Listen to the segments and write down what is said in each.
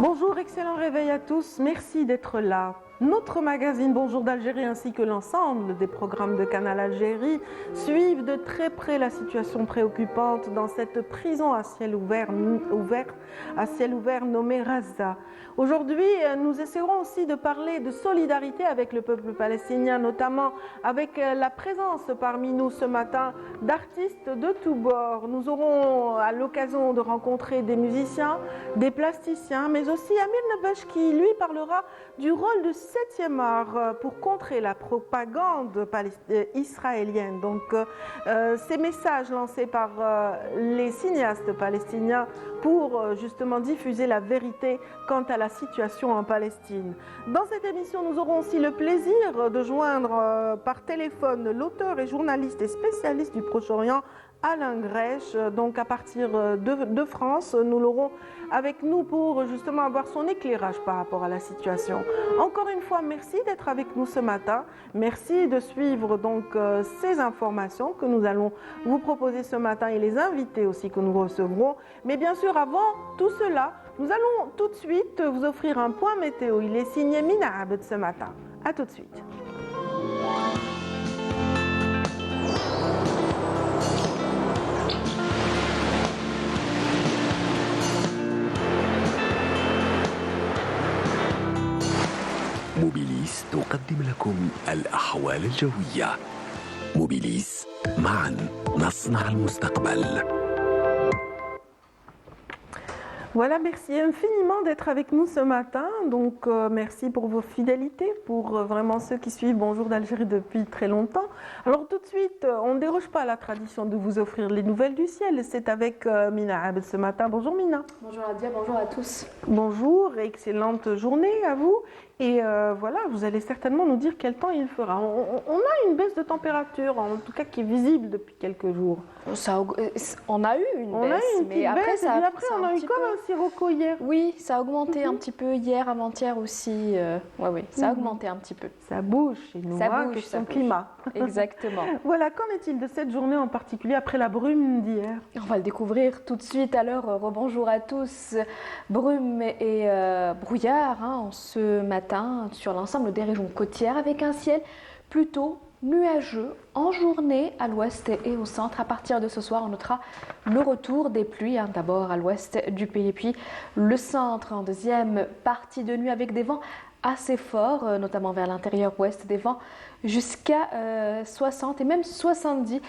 Bonjour, excellent réveil à tous, merci d'être là. Notre magazine Bonjour d'Algérie ainsi que l'ensemble des programmes de Canal Algérie suivent de très près la situation préoccupante dans cette prison à ciel ouvert nommée Raza. Aujourd'hui, nous essaierons aussi de parler de solidarité avec le peuple palestinien, notamment avec la présence parmi nous ce matin d'artistes de tous bords. Nous aurons à l'occasion de rencontrer des musiciens, des plasticiens, mais aussi Amir Nebesh qui lui parlera du rôle de 7e art pour contrer la propagande israélienne. Donc ces messages lancés par les cinéastes palestiniens pour justement diffuser la vérité quant à la situation en Palestine. Dans cette émission, nous aurons aussi le plaisir de joindre par téléphone l'auteur et journaliste et spécialiste du Proche-Orient, Alain Grèche, donc à partir de France. Nous l'aurons avec nous pour justement avoir son éclairage par rapport à la situation. Encore une fois, merci d'être avec nous ce matin. Merci de suivre donc ces informations que nous allons vous proposer ce matin et les invités aussi que nous recevrons. Mais bien sûr, avant tout cela, nous allons tout de suite vous offrir un point météo. Il est signé Mina Abed ce matin. À tout de suite. موبيليس تقدم لكم الأحوال الجوية. موبيليس، معا نصنع المستقبل. Voilà, merci infiniment d'être avec nous ce matin. Donc, merci pour vos fidélités, pour vraiment ceux qui suivent Bonjour d'Algérie depuis très longtemps. Alors, tout de suite, on ne déroge pas à la tradition de vous offrir les nouvelles du ciel. C'est avec Mina Abed ce matin. Bonjour Mina. Bonjour Adia, bonjour à tous. Bonjour, excellente journée à vous. Et voilà, vous allez certainement nous dire quel temps il fera. On a une baisse de température, en tout cas qui est visible depuis quelques jours. On a eu une baisse, mais après, on a eu comme un sirocco hier. Oui, ça a augmenté un petit peu hier, avant-hier aussi. Oui, ça a augmenté un petit peu. Ça bouge chez nous, question climat. Exactement. Voilà, qu'en est-il de cette journée en particulier après la brume d'hier? On va le découvrir tout de suite. Alors, rebonjour à tous. Brume et brouillard ce matin sur l'ensemble des régions côtières avec un ciel plutôt nuageux en journée à l'ouest et au centre. À partir de ce soir, on notera le retour des pluies, d'abord à l'ouest du pays, puis le centre en deuxième partie de nuit avec des vents assez forts, notamment vers l'intérieur ouest, des vents jusqu'à 60 et même 70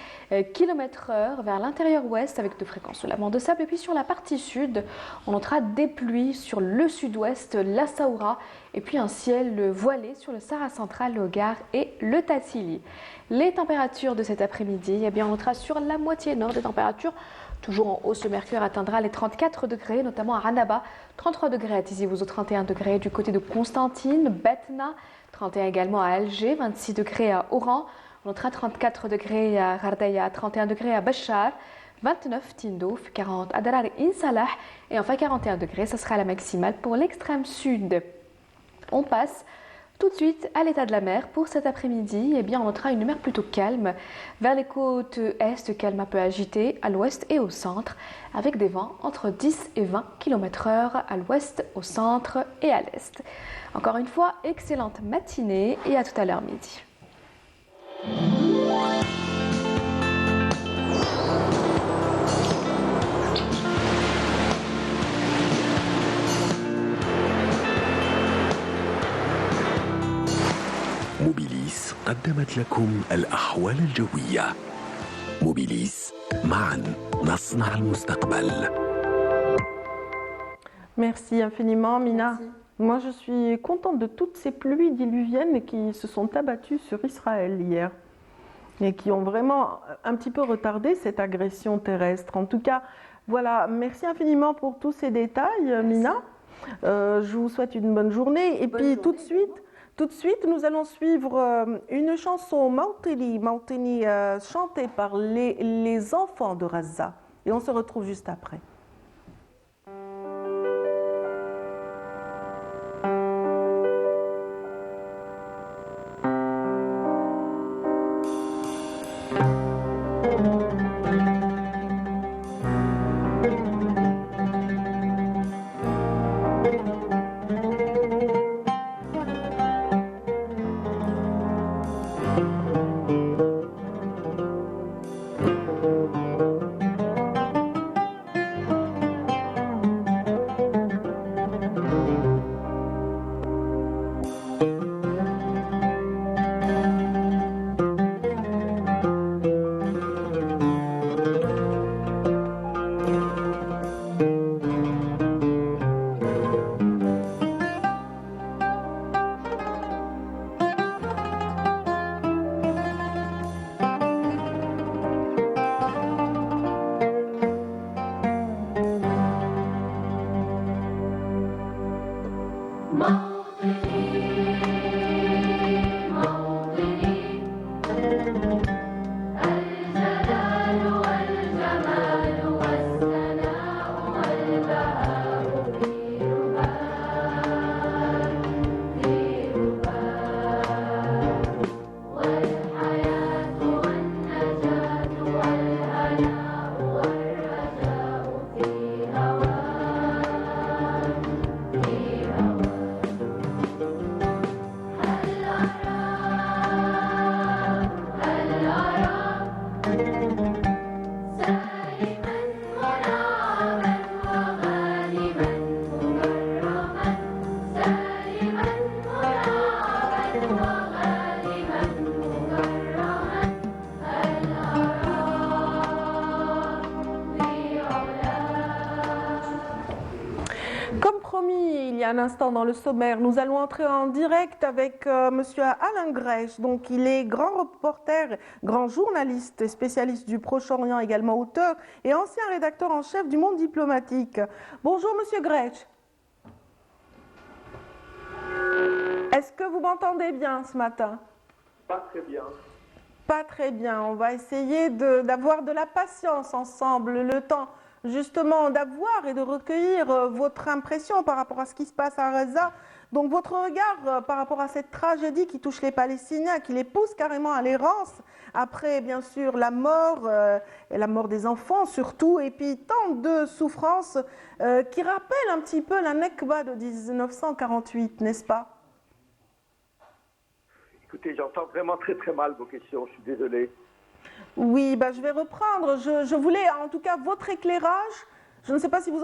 km/h vers l'intérieur ouest avec de fréquences de vent de sable. Et puis sur la partie sud, on notera des pluies sur le sud-ouest, la Saoura, et puis un ciel voilé sur le Sahara central, le Hogar et le Tassili. Les températures de cet après-midi, on notera sur la moitié nord des températures toujours en hausse. Le mercure atteindra les 34 degrés, notamment à Annaba, 33 degrés à Tizi Ouzou, 31 degrés du côté de Constantine, Betna, 31 également à Alger, 26 degrés à Oran, on notera 34 degrés à Ghardaïa, 31 degrés à Bachar, 29 Tindouf, 40 à Darar et Insalah, et enfin 41 degrés, ça sera la maximale pour l'extrême sud. On passe tout de suite à l'état de la mer pour cet après-midi. On notera une mer plutôt calme vers les côtes est, calme un peu agitée à l'ouest et au centre, avec des vents entre 10 et 20 km/h à l'ouest, au centre et à l'est. Encore une fois, excellente matinée et à tout à l'heure midi. موبيليس قدمت لكم الأحوال الجوية. موبيليس، معا نصنع المستقبل. Merci infiniment Mina. Merci. Moi je suis contente de toutes ces pluies diluviennes qui se sont abattues sur Israël hier et qui ont vraiment un petit peu retardé cette agression terrestre. En tout cas, voilà, merci infiniment pour tous ces détails Mina. Je vous souhaite une bonne journée et puis tout de suite, nous allons suivre une chanson Mautini chantée par les enfants de Raza. Et on se retrouve juste après. Comme promis, il y a un instant dans le sommaire, nous allons entrer en direct avec Monsieur Alain Grèche. Donc, il est grand reporter, grand journaliste, spécialiste du Proche-Orient, également auteur et ancien rédacteur en chef du Monde diplomatique. Bonjour, Monsieur Grèche. Est-ce que vous m'entendez bien ce matin? Pas très bien. Pas très bien. On va essayer d'avoir de la patience ensemble, le temps justement d'avoir et de recueillir votre impression par rapport à ce qui se passe à Gaza. Donc votre regard par rapport à cette tragédie qui touche les Palestiniens, qui les pousse carrément à l'errance, après bien sûr la mort, et la mort des enfants surtout, et puis tant de souffrances qui rappellent un petit peu la Nakba de 1948, n'est-ce pas? Écoutez, j'entends vraiment très très mal vos questions, je suis désolé. Oui, je vais reprendre. Je voulais en tout cas votre éclairage. Je ne sais pas si vous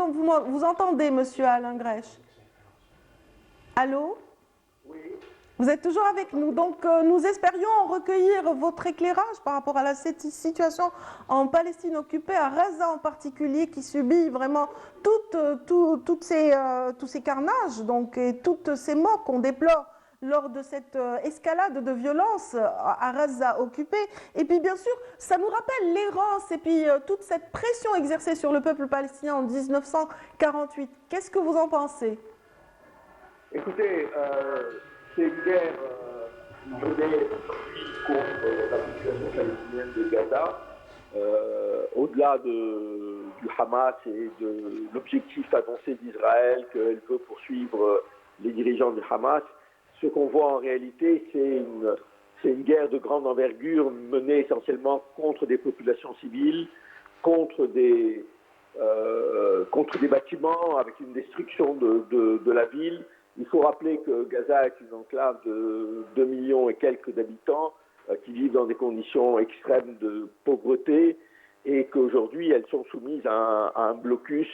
entendez, Monsieur Alain Grèche. Allô? Oui. Vous êtes toujours avec nous. Donc, nous espérions recueillir votre éclairage par rapport à cette situation en Palestine occupée, à Gaza en particulier, qui subit vraiment tous ces carnages donc, et toutes ces morts qu'on déplore lors de cette escalade de violence à Gaza occupée. Et puis bien sûr, ça nous rappelle l'errance et puis toute cette pression exercée sur le peuple palestinien en 1948. Qu'est-ce que vous en pensez? Écoutez, c'est une guerre menée contre la population palestinienne de Gaza, au-delà du Hamas et de l'objectif annoncé d'Israël qu'elle veut poursuivre les dirigeants du Hamas. Ce qu'on voit en réalité, c'est une guerre de grande envergure menée essentiellement contre des populations civiles, contre des bâtiments, avec une destruction de la ville. Il faut rappeler que Gaza est une enclave de 2 millions et quelques d'habitants qui vivent dans des conditions extrêmes de pauvreté et qu'aujourd'hui elles sont soumises à un blocus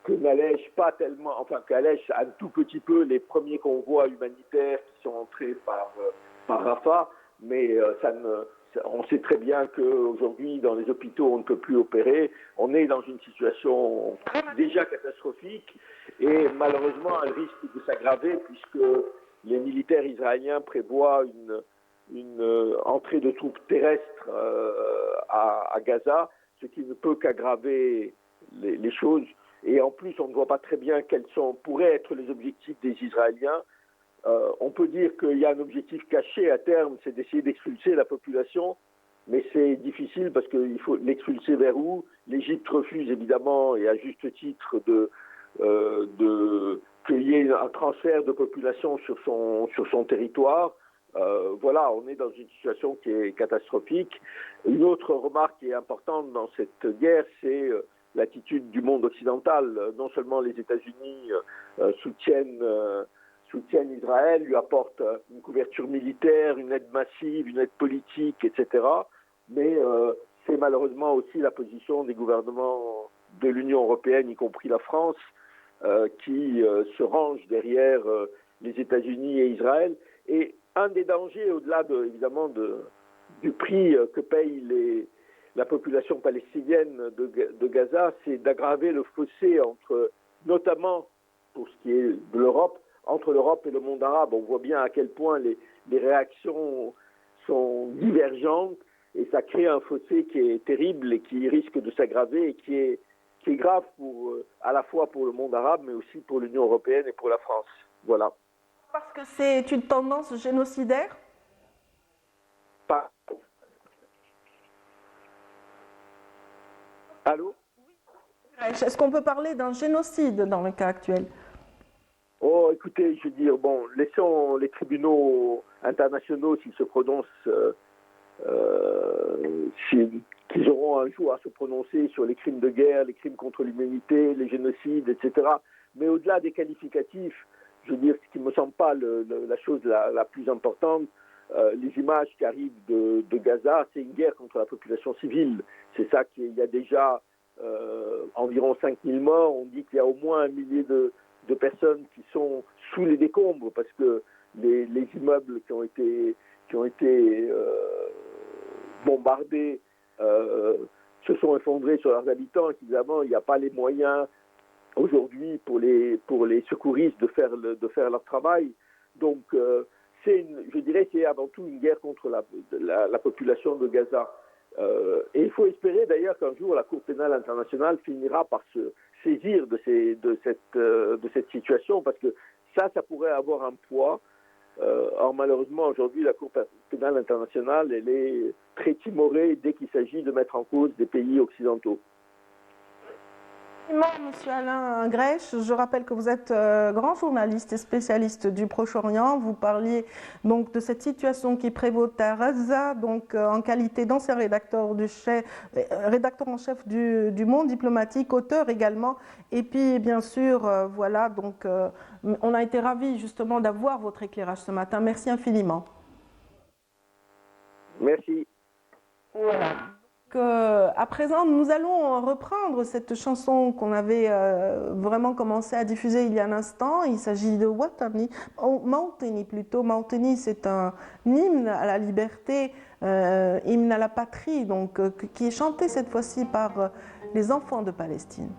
que n'allège pas tellement, enfin qu'allège un tout petit peu les premiers convois humanitaires qui sont entrés par Rafah, mais on sait très bien qu'aujourd'hui dans les hôpitaux on ne peut plus opérer, on est dans une situation déjà catastrophique et malheureusement elle risque de s'aggraver puisque les militaires israéliens prévoient une entrée de troupes terrestres à Gaza, ce qui ne peut qu'aggraver les choses. Et en plus, on ne voit pas très bien quels pourraient être les objectifs des Israéliens. On peut dire qu'il y a un objectif caché à terme, c'est d'essayer d'expulser la population, mais c'est difficile parce qu'il faut l'expulser vers où? l'Égypte refuse évidemment, et à juste titre, qu'il y ait un transfert de population sur son territoire. Voilà, on est dans une situation qui est catastrophique. Une autre remarque qui est importante dans cette guerre, c'est l'attitude du monde occidental. Non seulement les États-Unis soutiennent Israël, lui apportent une couverture militaire, une aide massive, une aide politique, etc. Mais c'est malheureusement aussi la position des gouvernements de l'Union européenne, y compris la France, qui se rangent derrière les États-Unis et Israël. Et un des dangers, au-delà évidemment du prix que paye la population palestinienne de Gaza, c'est d'aggraver le fossé notamment pour ce qui est de l'Europe, entre l'Europe et le monde arabe. On voit bien à quel point les réactions sont divergentes et ça crée un fossé qui est terrible et qui risque de s'aggraver et qui est grave à la fois pour le monde arabe mais aussi pour l'Union européenne et pour la France. Voilà. Parce que c'est une tendance génocidaire? Allô? Est-ce qu'on peut parler d'un génocide dans le cas actuel? Oh, écoutez, je veux dire, bon, laissons les tribunaux internationaux, s'ils se prononcent, qu'ils auront un jour à se prononcer sur les crimes de guerre, les crimes contre l'humanité, les génocides, etc. Mais au-delà des qualificatifs, je veux dire, ce qui ne me semble pas la chose la plus importante, les images qui arrivent de Gaza, c'est une guerre contre la population civile. C'est ça qu'il y a déjà environ 5000 morts. On dit qu'il y a au moins 1 millier de personnes qui sont sous les décombres parce que les immeubles qui ont été bombardés se sont effondrés sur leurs habitants. Évidemment, il n'y a pas les moyens aujourd'hui pour les secouristes de faire leur travail. Donc, je dirais que c'est avant tout une guerre contre la population de Gaza. Et il faut espérer d'ailleurs qu'un jour la Cour pénale internationale finira par se saisir de cette situation, parce que ça pourrait avoir un poids. Or malheureusement aujourd'hui la Cour pénale internationale elle est très timorée dès qu'il s'agit de mettre en cause des pays occidentaux. Monsieur Alain Grech, je rappelle que vous êtes grand journaliste et spécialiste du Proche-Orient. Vous parliez donc de cette situation qui prévaut à Gaza, donc en qualité d'ancien rédacteur en chef du Monde diplomatique, auteur également. Et puis bien sûr, voilà, donc on a été ravis justement d'avoir votre éclairage ce matin. Merci infiniment. Merci. Voilà. À présent, nous allons reprendre cette chanson qu'on avait vraiment commencé à diffuser il y a un instant. Il s'agit de Watani, Mawteni plutôt. Mawteni, c'est un hymne à la liberté, hymne à la patrie, donc qui est chanté cette fois-ci par les enfants de Palestine.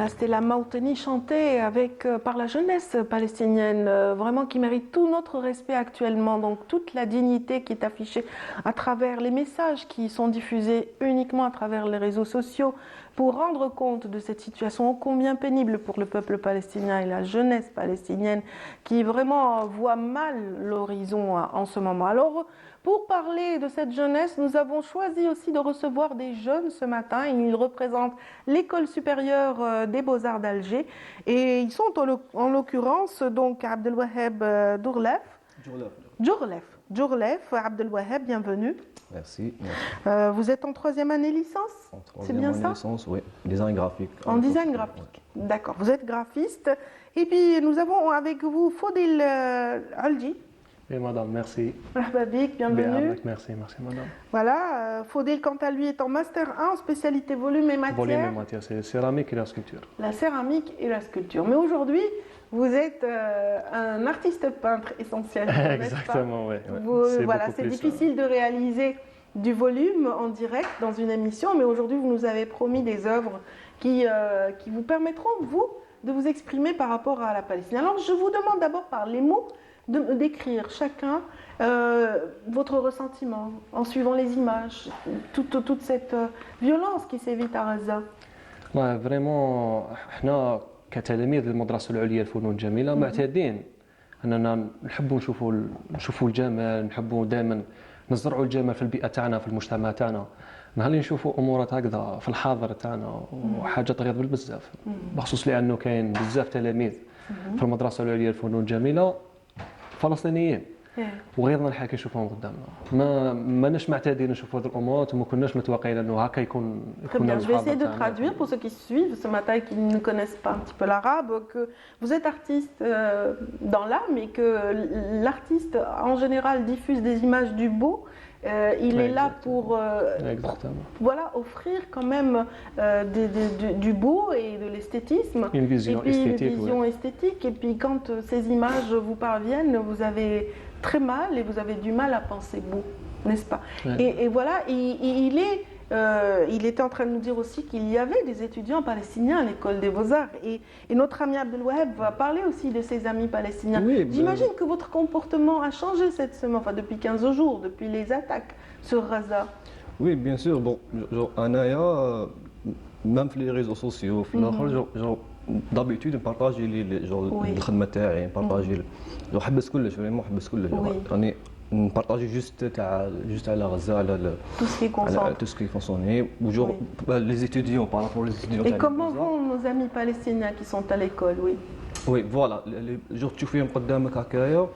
C'était la Mauteni chantée par la jeunesse palestinienne, vraiment qui mérite tout notre respect actuellement. Donc toute la dignité qui est affichée à travers les messages qui sont diffusés uniquement à travers les réseaux sociaux pour rendre compte de cette situation ô combien pénible pour le peuple palestinien et la jeunesse palestinienne qui vraiment voit mal l'horizon en ce moment. Alors, pour parler de cette jeunesse, nous avons choisi aussi de recevoir des jeunes ce matin. Ils représentent l'école supérieure des Beaux-Arts d'Alger et ils sont en l'occurrence donc Abdelwaheb Djourlef, Abdelwaheb, bienvenue. Merci. Vous êtes en troisième année licence, c'est bien ça? Licence, oui. Design graphique. En design graphique, d'accord. Vous êtes graphiste. Et puis nous avons avec vous Fodil Alji. Oui, madame, merci. Rahbabik, bienvenue. Merci, madame. Voilà, Fodil, quant à lui, est en Master 1 en spécialité volume et matière. Volume et matière, c'est céramique et la sculpture. La céramique et la sculpture. Mais aujourd'hui, vous êtes un artiste peintre essentiel. Exactement, oui. Voilà, c'est difficile de réaliser du volume en direct dans une émission, mais aujourd'hui, vous nous avez promis des œuvres qui vous permettront, vous, de vous exprimer par rapport à la Palestine. Alors, je vous demande d'abord par les mots d'écrire chacun votre ressentiment en suivant les images, toute cette violence qui sévit à Gaza. Ouais, vraiment, احنا كتلاميذ المدرسة العليا للفنون الجميلة معتادين أننا نحبوا نشوفوا الجمال، نحبوا دائما نزرعوا الجمال في البيئة تاعنا في المجتمع تاعنا. نهار نشوفوا امورات هكذا في الحاضر تاعنا وحاجه تغيظ بالبزاف بخصوص لانه كاين بزاف تلاميذ في المدرسه العليا للفنون الجميله فلسطينيين وغيرنا الحال كنشوفوهم قدامنا ماناش معتادين نشوفوا هذه الامور وما كناش متوقعين انه هكا يكون Très bien, je vais essayer de traduire pour ceux qui suivent ce matin et qui ne connaissent pas un petit peu l'arabe, que vous êtes artiste dans l'âme et que l'artiste en général diffuse des images du beau. Il est là pour voilà, offrir quand même du beau et de l'esthétisme. Une vision esthétique. Une vision esthétique. Et puis quand ces images vous parviennent, vous avez très mal et vous avez du mal à penser beau, n'est-ce pas? Et voilà, il était en train de nous dire aussi qu'il y avait des étudiants palestiniens à l'école des Beaux-Arts. Et notre ami Abdelwaheb va parler aussi de ses amis palestiniens. Oui, j'imagine que votre comportement a changé cette semaine, enfin depuis 15 jours, depuis les attaques sur Gaza. Oui, bien sûr. Bon, Anaya, même sur les réseaux sociaux, d'habitude, on partage الخدمة تاعي، نبارطاجي نحبس كلش، فريمون نحبس كلش. راني نبارطاجي جوست على غزة، على tout ce qui est concerné. Les étudiants, par rapport aux étudiants. Et comment vont nos amis palestiniens qui sont à l'école, oui? Oui, voilà. جوست تشوفيهم قدامك هكايا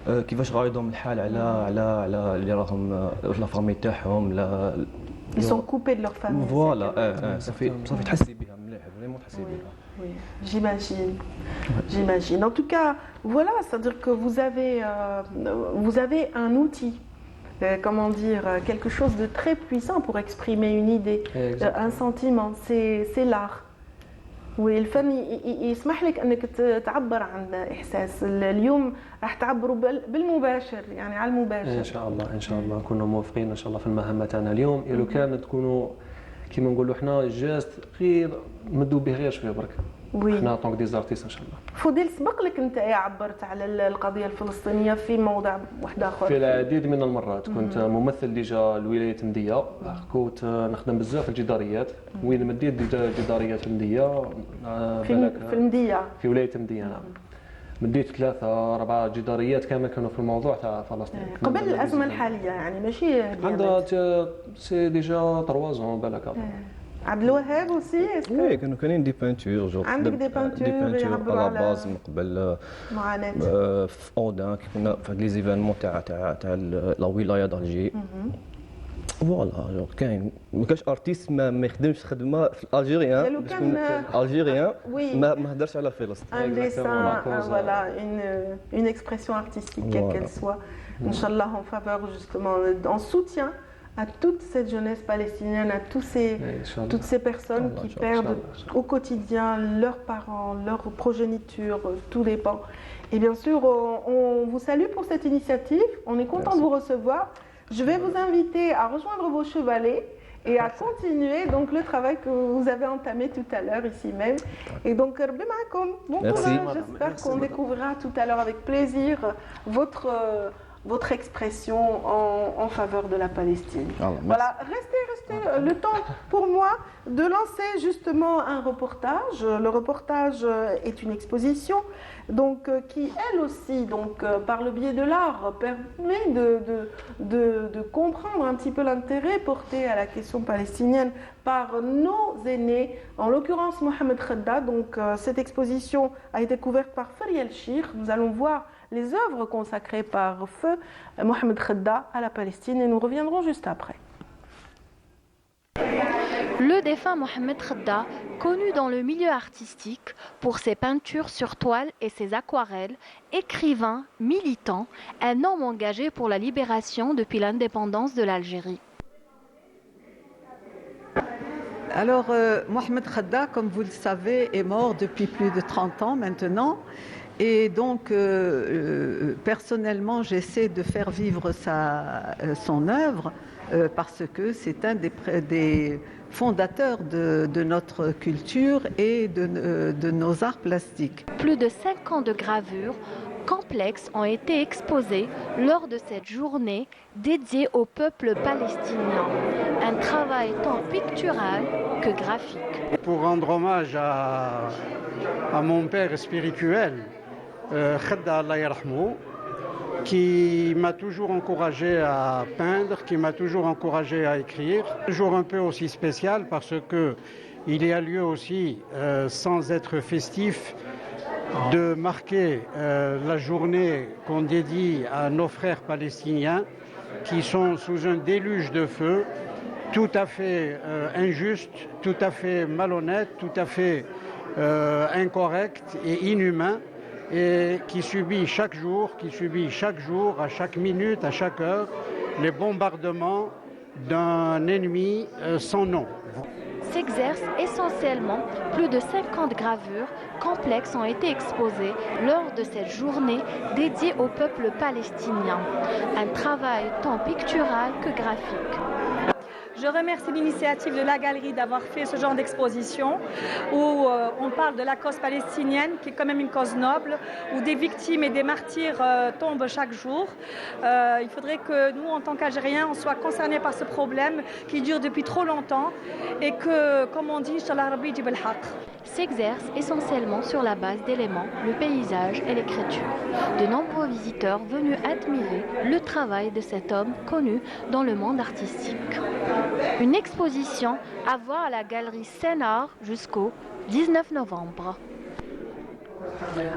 كيفاش غايضهم الحال على اللي راهم لا فامي تاعهم لا. Ils sont coupés de leur famille. Voilà, صافي تحسي بها مليح، فريمون تحسي بها. Oui, j'imagine. En tout cas, voilà, c'est-à-dire que vous avez un outil comment dire, quelque chose de très puissant pour exprimer une idée, un sentiment. C'est l'art. والفن يسمح لك انك تعبر عن احساس. اليوم راح تعبروا بالمباشر يعني على المباشر. ان شاء الله ان شاء الله نكونوا موفقين ان شاء الله في المهمه تاعنا اليوم. لو كان تكونوا كيما نقولوا حنا جاست غير مدوا به غير شويه برك. حنا طونك دي زارتيست ان شاء الله. فضيل سبق لك انت عبرت على القضيه الفلسطينيه في موضع واحد اخر؟ في العديد من المرات كنت ممثل ديجا الولايه المديه، كنت نخدم بزاف الجداريات وين مديت جداريات المديه في المديه في ولايه المديه. نعم مديت 3 4 جداريات كامل كانوا في الموضوع تاع فلسطين قبل الازمه الحاليه يعني ماشي عندها سي ديجا 3 زون بالك. عبد الوهاب اوسي وي كانوا كاينين دي بانتور جو عندك دي بانتور يعبروا على باز من قبل معاناه في اودان كي كنا في هاد لي زيفينمون تاع لا ولايه دالجي. فوالا جو كاين ما كاش ارتيست ما يخدمش خدمه في الالجيريان باش يكون الجيريان ما هدرش على فلسطين. Un dessin, voilà, une expression artistique, quelle qu'elle soit, Inch'Allah, en faveur justement, en soutien à toute cette jeunesse palestinienne, à toutes ces personnes qui perdent au quotidien leurs parents, leur progéniture, tout dépend. Et bien sûr, on vous salue pour cette initiative, on est content de vous recevoir. Je vais vous inviter à rejoindre vos chevalets et à continuer donc le travail que vous avez entamé tout à l'heure ici même. Et donc, bon courage, j'espère qu'on découvrira tout à l'heure avec plaisir votre expression en faveur de la Palestine. Voilà, restez le temps pour moi de lancer justement un reportage. Le reportage est une exposition donc, qui, elle aussi, donc, par le biais de l'art, permet de comprendre un petit peu l'intérêt porté à la question palestinienne par nos aînés, en l'occurrence Mohamed Khedda. Donc, cette exposition a été couverte par Fariel Shir. Nous allons voir les œuvres consacrées par feu Mohamed Khedda à la Palestine et nous reviendrons juste après. Le défunt Mohamed Khedda, connu dans le milieu artistique pour ses peintures sur toile et ses aquarelles, écrivain, militant, un homme engagé pour la libération depuis l'indépendance de l'Algérie. Alors, Mohamed Khedda, comme vous le savez, est mort depuis plus de 30 ans maintenant. Et donc, personnellement, j'essaie de faire vivre son œuvre parce que c'est un des fondateurs de notre culture et de nos arts plastiques. Plus de 5 ans de gravures complexes ont été exposés lors de cette journée dédiée au peuple palestinien. Un travail tant pictural que graphique. Pour rendre hommage à mon père spirituel, Khedda Allah yarhamou, qui m'a toujours encouragé à peindre, qui m'a toujours encouragé à écrire. Toujours un peu aussi spécial parce que il y a lieu aussi, sans être festif, de marquer la journée qu'on dédie à nos frères palestiniens qui sont sous un déluge de feu, tout à fait injuste, tout à fait malhonnête, tout à fait incorrect et inhumain, et qui subit chaque jour, à chaque minute, à chaque heure, les bombardements d'un ennemi sans nom. S'exercent essentiellement plus de 50 gravures complexes ont été exposées lors de cette journée dédiée au peuple palestinien. Un travail tant pictural que graphique. Je remercie l'initiative de la galerie d'avoir fait ce genre d'exposition où on parle de la cause palestinienne qui est quand même une cause noble, où des victimes et des martyrs tombent chaque jour. Il faudrait que nous, en tant qu'Algériens, on soit concernés par ce problème qui dure depuis trop longtemps et que, comme on dit, Inch'Allah Rabbi jib al-haq. S'exerce essentiellement sur la base d'éléments, le paysage et l'écriture. De nombreux visiteurs venus admirer le travail de cet homme connu dans le monde artistique. Une exposition à voir à la galerie Sénart jusqu'au 19 novembre.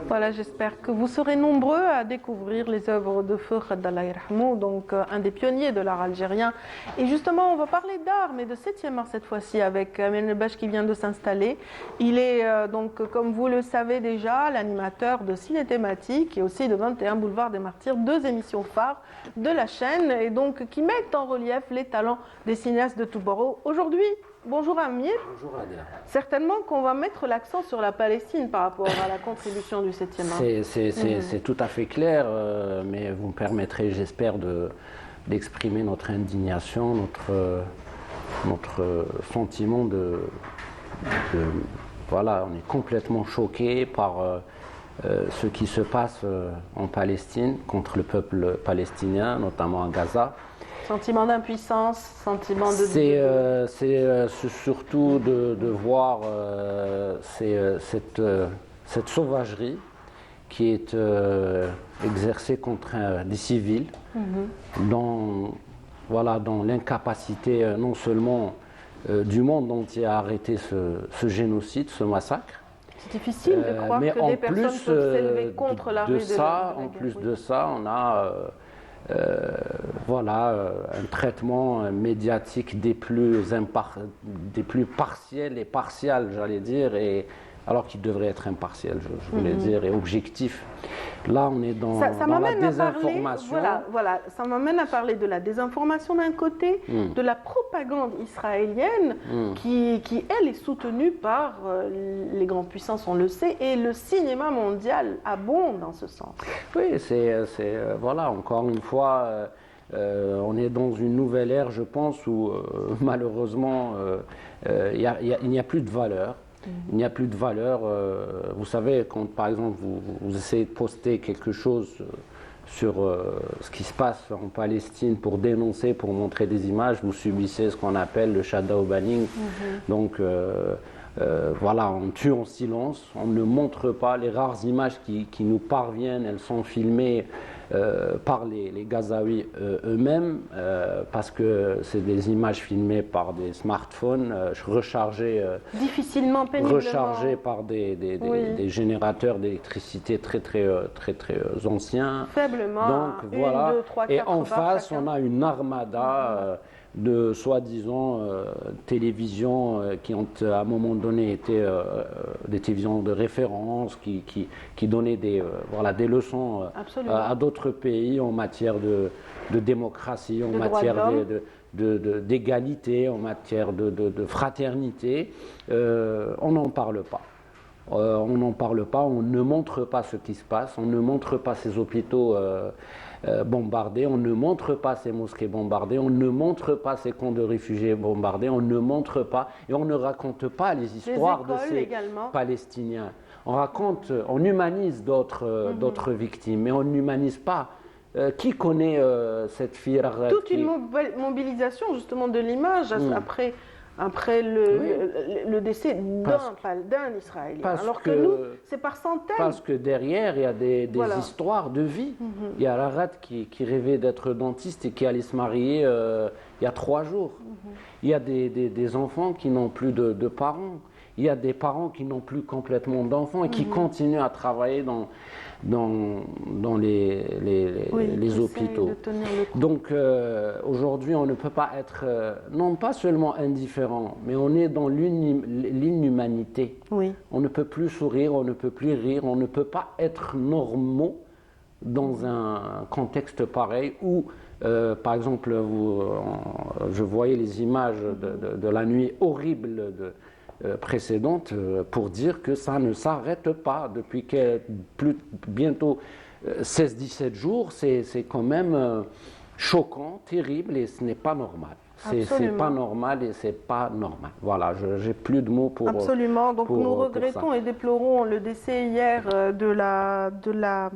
Voilà, j'espère que vous serez nombreux à découvrir les œuvres de feu Khadda Allah yarhamou, donc un des pionniers de l'art algérien. Et justement, on va parler d'art, mais de 7e art cette fois-ci, avec Amin Elbach qui vient de s'installer. Il est donc, comme vous le savez déjà, l'animateur de Ciné Thématique et aussi de 21 Boulevard des Martyrs, 2 émissions phares de la chaîne, et donc qui mettent en relief les talents des cinéastes de tous bords. Aujourd'hui, bonjour Amir. Bonjour Adèle. Certainement qu'on va mettre l'accent sur la Palestine par rapport à la contribution du 7e art. C'est tout à fait clair, mais vous me permettrez, j'espère, d'exprimer notre indignation, notre sentiment voilà, on est complètement choqué par ce qui se passe en Palestine contre le peuple palestinien, notamment à Gaza. Sentiment d'impuissance, sentiment de... C'est surtout de voir cette sauvagerie qui est exercée contre des civils, dans l'incapacité non seulement du monde entier à arrêter ce génocide, ce massacre. C'est difficile de croire mais que des personnes peuvent s'élever contre l'arrêt de la guerre. En plus de ça, on a un traitement médiatique des plus partiels et partial, j'allais dire, alors qu'il devrait être impartial, je voulais dire, et objectif. Là, on est dans la désinformation. Voilà, ça m'amène à parler de la désinformation d'un côté, de la propagande israélienne qui, elle, est soutenue par les grandes puissances, on le sait, et le cinéma mondial abonde dans ce sens. Oui, voilà, encore une fois, on est dans une nouvelle ère, je pense, où malheureusement, il n'y a plus de valeur. Il n'y a plus de valeur. Vous savez, quand par exemple vous essayez de poster quelque chose sur ce qui se passe en Palestine pour dénoncer, pour montrer des images, vous subissez ce qu'on appelle le shadow banning. Donc voilà, on tue en silence, on ne montre pas les rares images qui nous parviennent, elles sont filmées par les Gazaouis eux-mêmes, parce que c'est des images filmées par des smartphones rechargés, difficilement, péniblement, rechargés par des générateurs d'électricité très anciens. Faiblement. Donc voilà. 1, 2, 3, 4, et en face, chacun. on a une armada de soi-disant télévisions qui ont à un moment donné été des télévisions de référence, qui donnaient des leçons à d'autres pays en matière de démocratie, en matière d'égalité, en matière de fraternité. On n'en parle pas. On n'en parle pas, on ne montre pas ce qui se passe, on ne montre pas ces hôpitaux bombardés, on ne montre pas ces mosquées bombardées, on ne montre pas ces camps de réfugiés bombardés, on ne montre pas et on ne raconte pas les histoires de ces Palestiniens. On humanise d'autres victimes, mais on n'humanise pas. Qui connaît cette fille toute une mobilisation justement de l'image après le décès d'un Israélien. Alors que nous, c'est par centaines. Parce que derrière, il y a des histoires de vie. Il y a Arad qui rêvait d'être dentiste et qui allait se marier il y a 3 jours. Il y a des enfants qui n'ont plus de parents. Il y a des parents qui n'ont plus complètement d'enfants et qui continuent à travailler dans les hôpitaux. Donc aujourd'hui, on ne peut pas être, non pas seulement indifférent, mais on est dans l'inhumanité. On ne peut plus sourire, on ne peut plus rire, on ne peut pas être normaux dans un contexte pareil où, par exemple, je voyais les images de la nuit horrible précédente pour dire que ça ne s'arrête pas depuis bientôt 16-17 jours. C'est quand même choquant, terrible et ce n'est pas normal. C'est pas normal et c'est pas normal. Voilà, j'ai plus de mots pour... Absolument, donc nous regrettons et déplorons le décès hier de la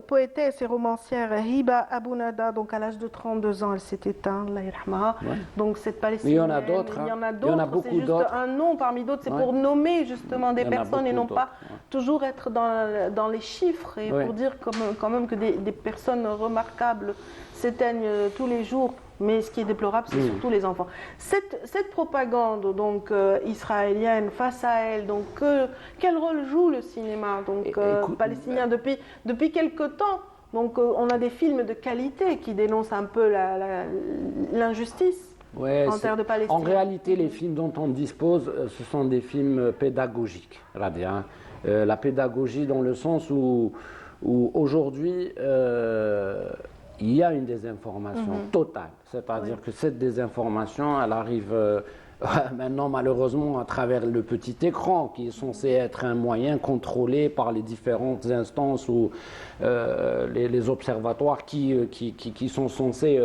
poétesse et romancière Hiba Abou-Nada, donc à l'âge de 32 ans, elle s'est éteinte, Allah yarhamaha. Donc cette Palestinienne, il y en a d'autres, il y en a beaucoup d'autres. C'est juste un nom parmi d'autres, c'est pour nommer justement des personnes et non pas toujours être dans les chiffres et pour dire quand même que des personnes remarquables s'éteignent tous les jours. Mais ce qui est déplorable, c'est surtout les enfants. Cette propagande donc israélienne face à elle, donc quel rôle joue le cinéma donc palestinien depuis quelque temps? Donc on a des films de qualité qui dénoncent un peu l'injustice en terre de Palestine. En réalité, les films dont on dispose, ce sont des films pédagogiques. La pédagogie dans le sens où aujourd'hui, il y a une désinformation totale. C'est-à-dire que cette désinformation, elle arrive maintenant malheureusement à travers le petit écran qui est censé être un moyen contrôlé par les différentes instances ou les observatoires qui sont censés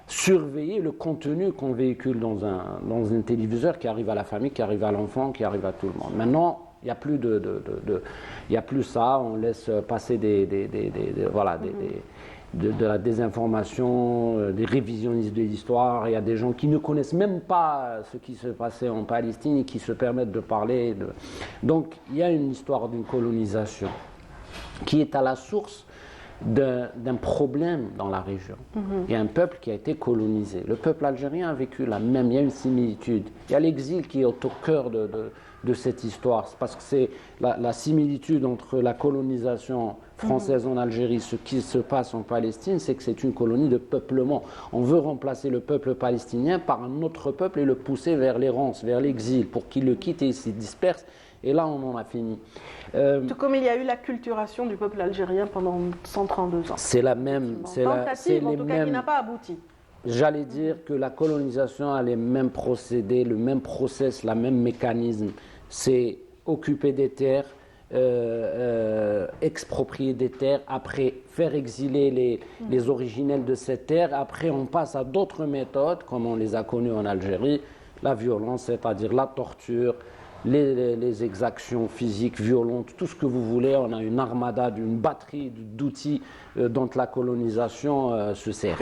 surveiller le contenu qu'on véhicule dans un téléviseur qui arrive à la famille, qui arrive à l'enfant, qui arrive à tout le monde. Maintenant, il n'y a plus il y a plus ça, on laisse passer de la désinformation, des révisionnistes de l'histoire. Il y a des gens qui ne connaissent même pas ce qui se passait en Palestine et qui se permettent de parler. Donc il y a une histoire d'une colonisation qui est à la source d'un problème dans la région. Il y a un peuple qui a été colonisé. Le peuple algérien a vécu la même, il y a une similitude. Il y a l'exil qui est au cœur de cette histoire. C'est parce que c'est la similitude entre la colonisation française en Algérie, ce qui se passe en Palestine, c'est que c'est une colonie de peuplement. On veut remplacer le peuple palestinien par un autre peuple et le pousser vers l'errance, vers l'exil, pour qu'il le quitte et il s'y disperse. Et là, on en a fini. Tout comme il y a eu l'acculturation du peuple algérien pendant 132 ans. C'est la même... Tentative, en tout cas, qui n'a pas abouti. J'allais dire que la colonisation a les mêmes procédés, le même process, le même mécanisme. C'est occuper des terres, exproprier des terres, après faire exiler les originels de ces terres. Après, on passe à d'autres méthodes, comme on les a connues en Algérie, la violence, c'est-à-dire la torture, les exactions physiques violentes, tout ce que vous voulez. On a une armada, une batterie d'outils dont la colonisation se sert.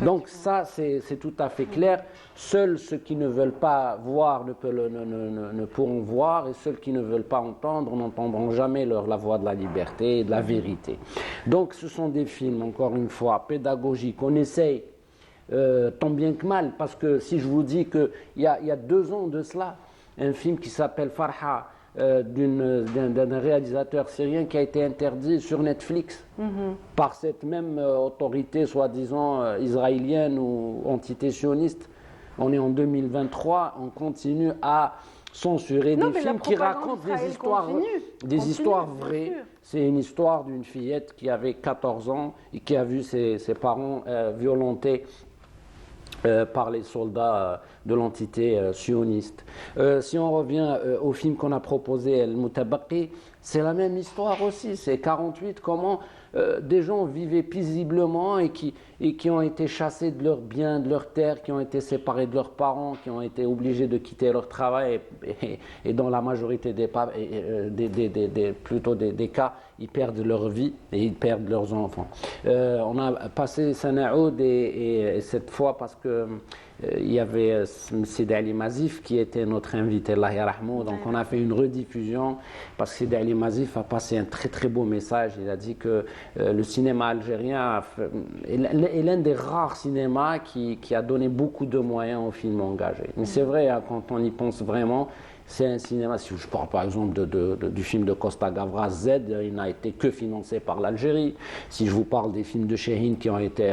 Donc ça, c'est tout à fait clair. Seuls ceux qui ne veulent pas voir ne pourront voir, et ceux qui ne veulent pas entendre n'entendront jamais la voix de la liberté et de la vérité. Donc ce sont des films, encore une fois, pédagogiques. On essaye, tant bien que mal, parce que si je vous dis qu'il y a 2 ans de cela, un film qui s'appelle Farha, d'un réalisateur syrien qui a été interdit sur Netflix par cette même autorité soi-disant israélienne ou entité sioniste. On est en 2023, on continue à censurer des films qui racontent des histoires vraies. C'est une histoire d'une fillette qui avait 14 ans et qui a vu ses parents violentés par les soldats de l'entité sioniste. Si on revient au film qu'on a proposé, El Mutabaqi, c'est la même histoire aussi. C'est 48, comment des gens vivaient paisiblement et qui ont été chassés de leurs biens, de leurs terres, qui ont été séparés de leurs parents, qui ont été obligés de quitter leur travail et dans la majorité des cas, ils perdent leur vie et ils perdent leurs enfants. On a passé Sanaoud et cette fois parce que il y avait Sidi Ali Mazif qui était notre invité, Allah yarahmou. Donc on a fait une rediffusion parce que Sidi Ali Mazif a passé un très très beau message. Il a dit que le cinéma algérien est l'un des rares cinémas qui a donné beaucoup de moyens aux films engagés. Mais c'est vrai, hein, quand on y pense vraiment, c'est un cinéma, si je parle par exemple du film de Costa Gavras, Z, il n'a été que financé par l'Algérie. Si je vous parle des films de Chahine qui ont été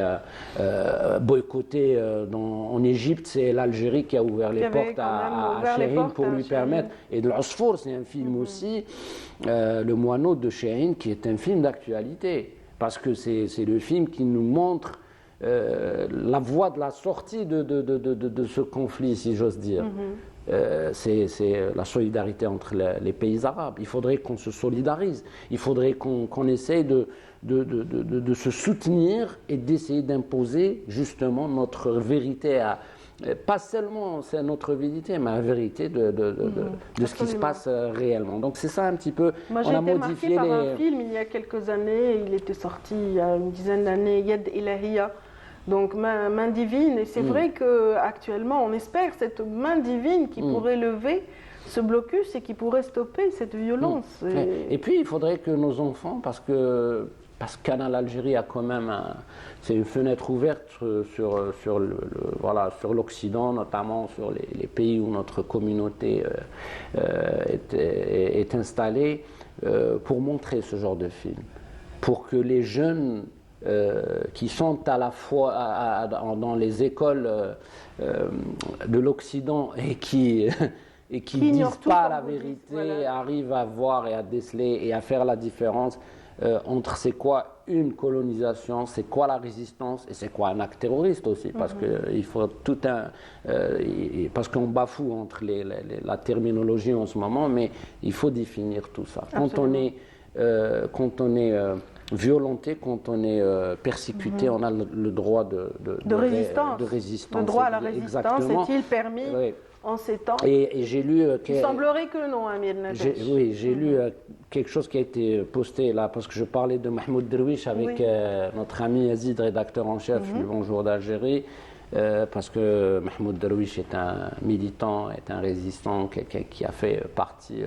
boycottés en Égypte, c'est l'Algérie qui a ouvert les portes à Chahine pour lui permettre. Et de l'Osfour, c'est un film aussi, Le Moineau de Chahine, qui est un film d'actualité. Parce que c'est le film qui nous montre la voie de la sortie de ce conflit, si j'ose dire. C'est la solidarité entre les pays arabes. Il faudrait qu'on se solidarise. Il faudrait qu'on essaye de se soutenir et d'essayer d'imposer justement notre vérité pas seulement notre vérité, mais la vérité de ce qui se passe réellement. Donc c'est ça un petit peu. Moi j'ai été marquée par un film il y a quelques années, il était sorti il y a une dizaine d'années, Yad Ilahiya. Donc main divine, et c'est vrai qu'actuellement on espère cette main divine qui pourrait lever ce blocus et qui pourrait stopper cette violence. Et puis il faudrait que nos enfants, parce que parce que Canal Algérie a quand même, c'est une fenêtre ouverte sur l'Occident, notamment sur les pays où notre communauté est installée, pour montrer ce genre de film, pour que les jeunes qui sont à la fois dans les écoles de l'Occident et qui disent pas la vérité, arrivent à voir et à déceler et à faire la différence entre c'est quoi une colonisation, c'est quoi la résistance et c'est quoi un acte terroriste aussi, parce qu'il faut tout parce qu'on bafoue entre la terminologie en ce moment, mais il faut définir tout ça. Quand on est violenté, quand on est persécuté, on a le droit de résistance. Le droit à la résistance est-il permis en ces temps? Et j'ai lu... Il semblerait que non, Amir Nadej. Oui, j'ai lu quelque chose qui a été posté là, parce que je parlais de Mahmoud Derwish avec notre ami Yazid, rédacteur en chef du Bonjour d'Algérie, parce que Mahmoud Derwish est un militant, est un résistant, quelqu'un qui a fait partie...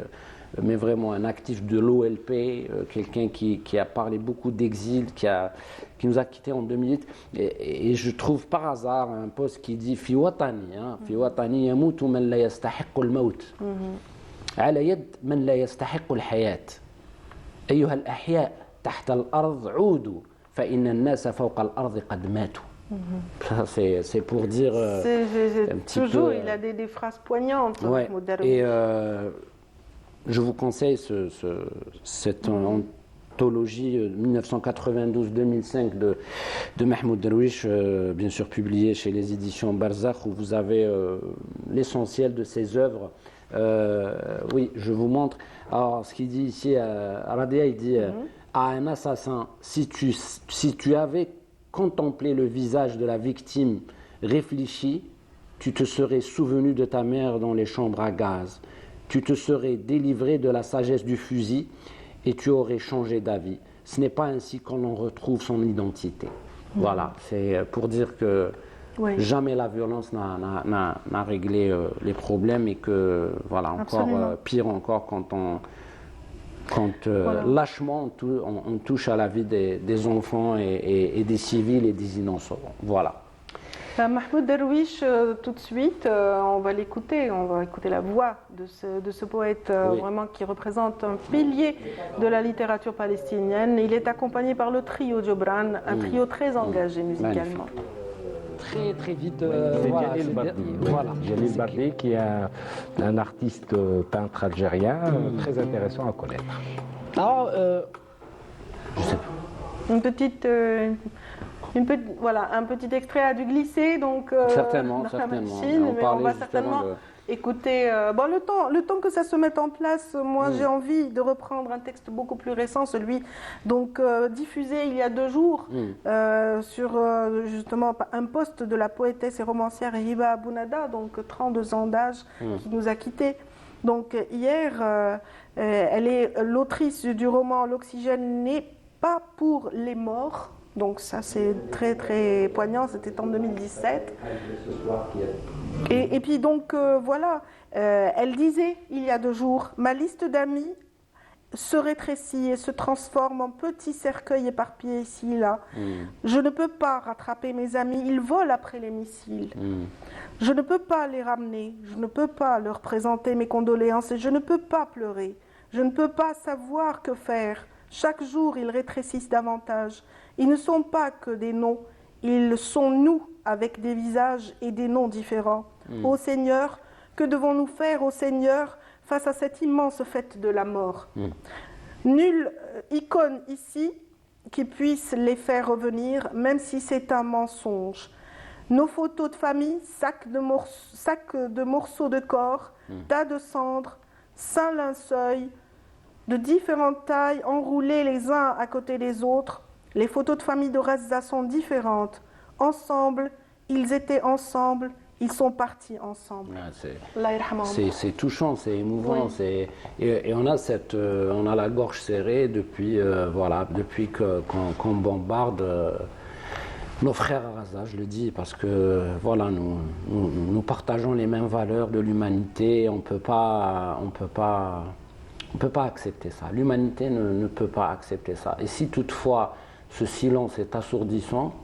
mais vraiment un actif de l'OLP, quelqu'un qui a parlé beaucoup d'exil, qui nous a quittés en 2008. Et je trouve par hasard un post qui dit Fi watani, fi watani yamutu man la yastahiqqu al-maut. Ala yad man la yastahiqqu al-hayat. Ayyuha al-ahya tahta al-ard 'udu fa inna an-nasa fawqa al-ard qad matu. C'est pour dire un petit toujours, peu, il a des phrases poignantes. Ouais, et je vous conseille cette anthologie 1992-2005 de Mahmoud Derwish, bien sûr publiée chez les éditions Barzakh, où vous avez l'essentiel de ses œuvres. Oui, je vous montre. Alors, ce qu'il dit ici, Radia, il dit à un assassin, si tu avais contemplé le visage de la victime réfléchi, tu te serais souvenu de ta mère dans les chambres à gaz. Tu te serais délivré de la sagesse du fusil et tu aurais changé d'avis. Ce n'est pas ainsi qu'on retrouve son identité. Voilà, c'est pour dire que jamais la violence n'a réglé les problèmes et que, voilà, encore pire encore quand lâchement on touche à la vie des enfants et des civils et des innocents. Voilà. Mahmoud Derwish, tout de suite, on va l'écouter, on va écouter la voix de ce poète vraiment qui représente un pilier de la littérature palestinienne. Il est accompagné par le trio Jobran, un trio très engagé musicalement. Très très vite, Jalil Bardi, qui est un artiste peintre algérien très intéressant à connaître. Alors, je sais pas. Un petit extrait a dû glisser donc certainement. la machine, mais on va certainement écouter. Le temps que ça se mette en place, moi j'ai envie de reprendre un texte beaucoup plus récent, celui donc diffusé il y a 2 jours sur justement un post de la poétesse et romancière Hiba Abounada, donc 32 ans d'âge, qui nous a quittés. Donc hier, elle est l'autrice du roman L'oxygène n'est pas pour les morts. Donc ça c'est très très poignant, c'était en 2017. Et puis donc voilà, elle disait il y a 2 jours, ma liste d'amis se rétrécit et se transforme en petits cercueils éparpillés ici et là. Je ne peux pas rattraper mes amis, ils volent après les missiles. Je ne peux pas les ramener, je ne peux pas leur présenter mes condoléances et je ne peux pas pleurer. Je ne peux pas savoir que faire. Chaque jour, ils rétrécissent davantage. Ils ne sont pas que des noms, ils sont nous avec des visages et des noms différents. Ô Seigneur, que devons-nous faire, ô Seigneur, face à cette immense fête de la mort? Nulle icône ici qui puisse les faire revenir, même si c'est un mensonge. Nos photos de famille, sacs de morceaux de corps, tas de cendres, saint linceuil, de différentes tailles, enroulés les uns à côté des autres. Les photos de famille de Reza sont différentes. Ensemble, ils étaient ensemble, ils sont partis ensemble. C'est touchant, c'est émouvant. Oui. Et on a la gorge serrée depuis qu'on bombarde nos frères à Gaza, je le dis, parce que voilà, nous partageons les mêmes valeurs de l'humanité. On peut pas accepter ça. L'humanité ne peut pas accepter ça. Et si toutefois ce silence est assourdissant,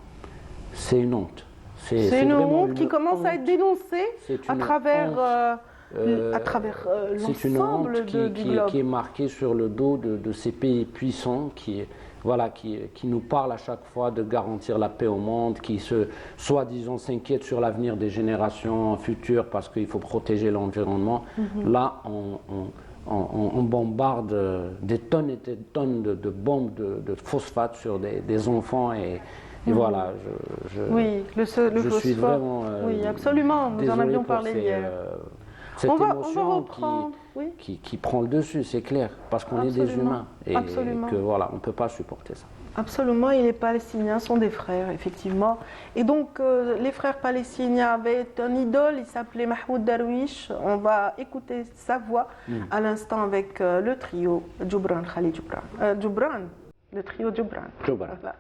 c'est une honte. C'est une honte qui commence à être dénoncée à travers l'ensemble du globe. Qui est marquée sur le dos de ces pays puissants qui nous parlent à chaque fois de garantir la paix au monde, qui soi-disant s'inquiètent sur l'avenir des générations futures parce qu'il faut protéger l'environnement. Là, on bombarde des tonnes et des tonnes de bombes de phosphate sur des enfants et voilà, le je suis vraiment oui, absolument, nous en avions parlé hier. Cette émotion reprendre, qui prend le dessus, c'est clair, parce qu'on est des humains et que voilà, on ne peut pas supporter ça. Absolument, et les Palestiniens sont des frères, effectivement. Et donc, les frères palestiniens avaient un idole, il s'appelait Mahmoud Darwish. On va écouter sa voix à l'instant avec le trio Djoubran Khalid Djoubran. Le trio Djoubran. Voilà.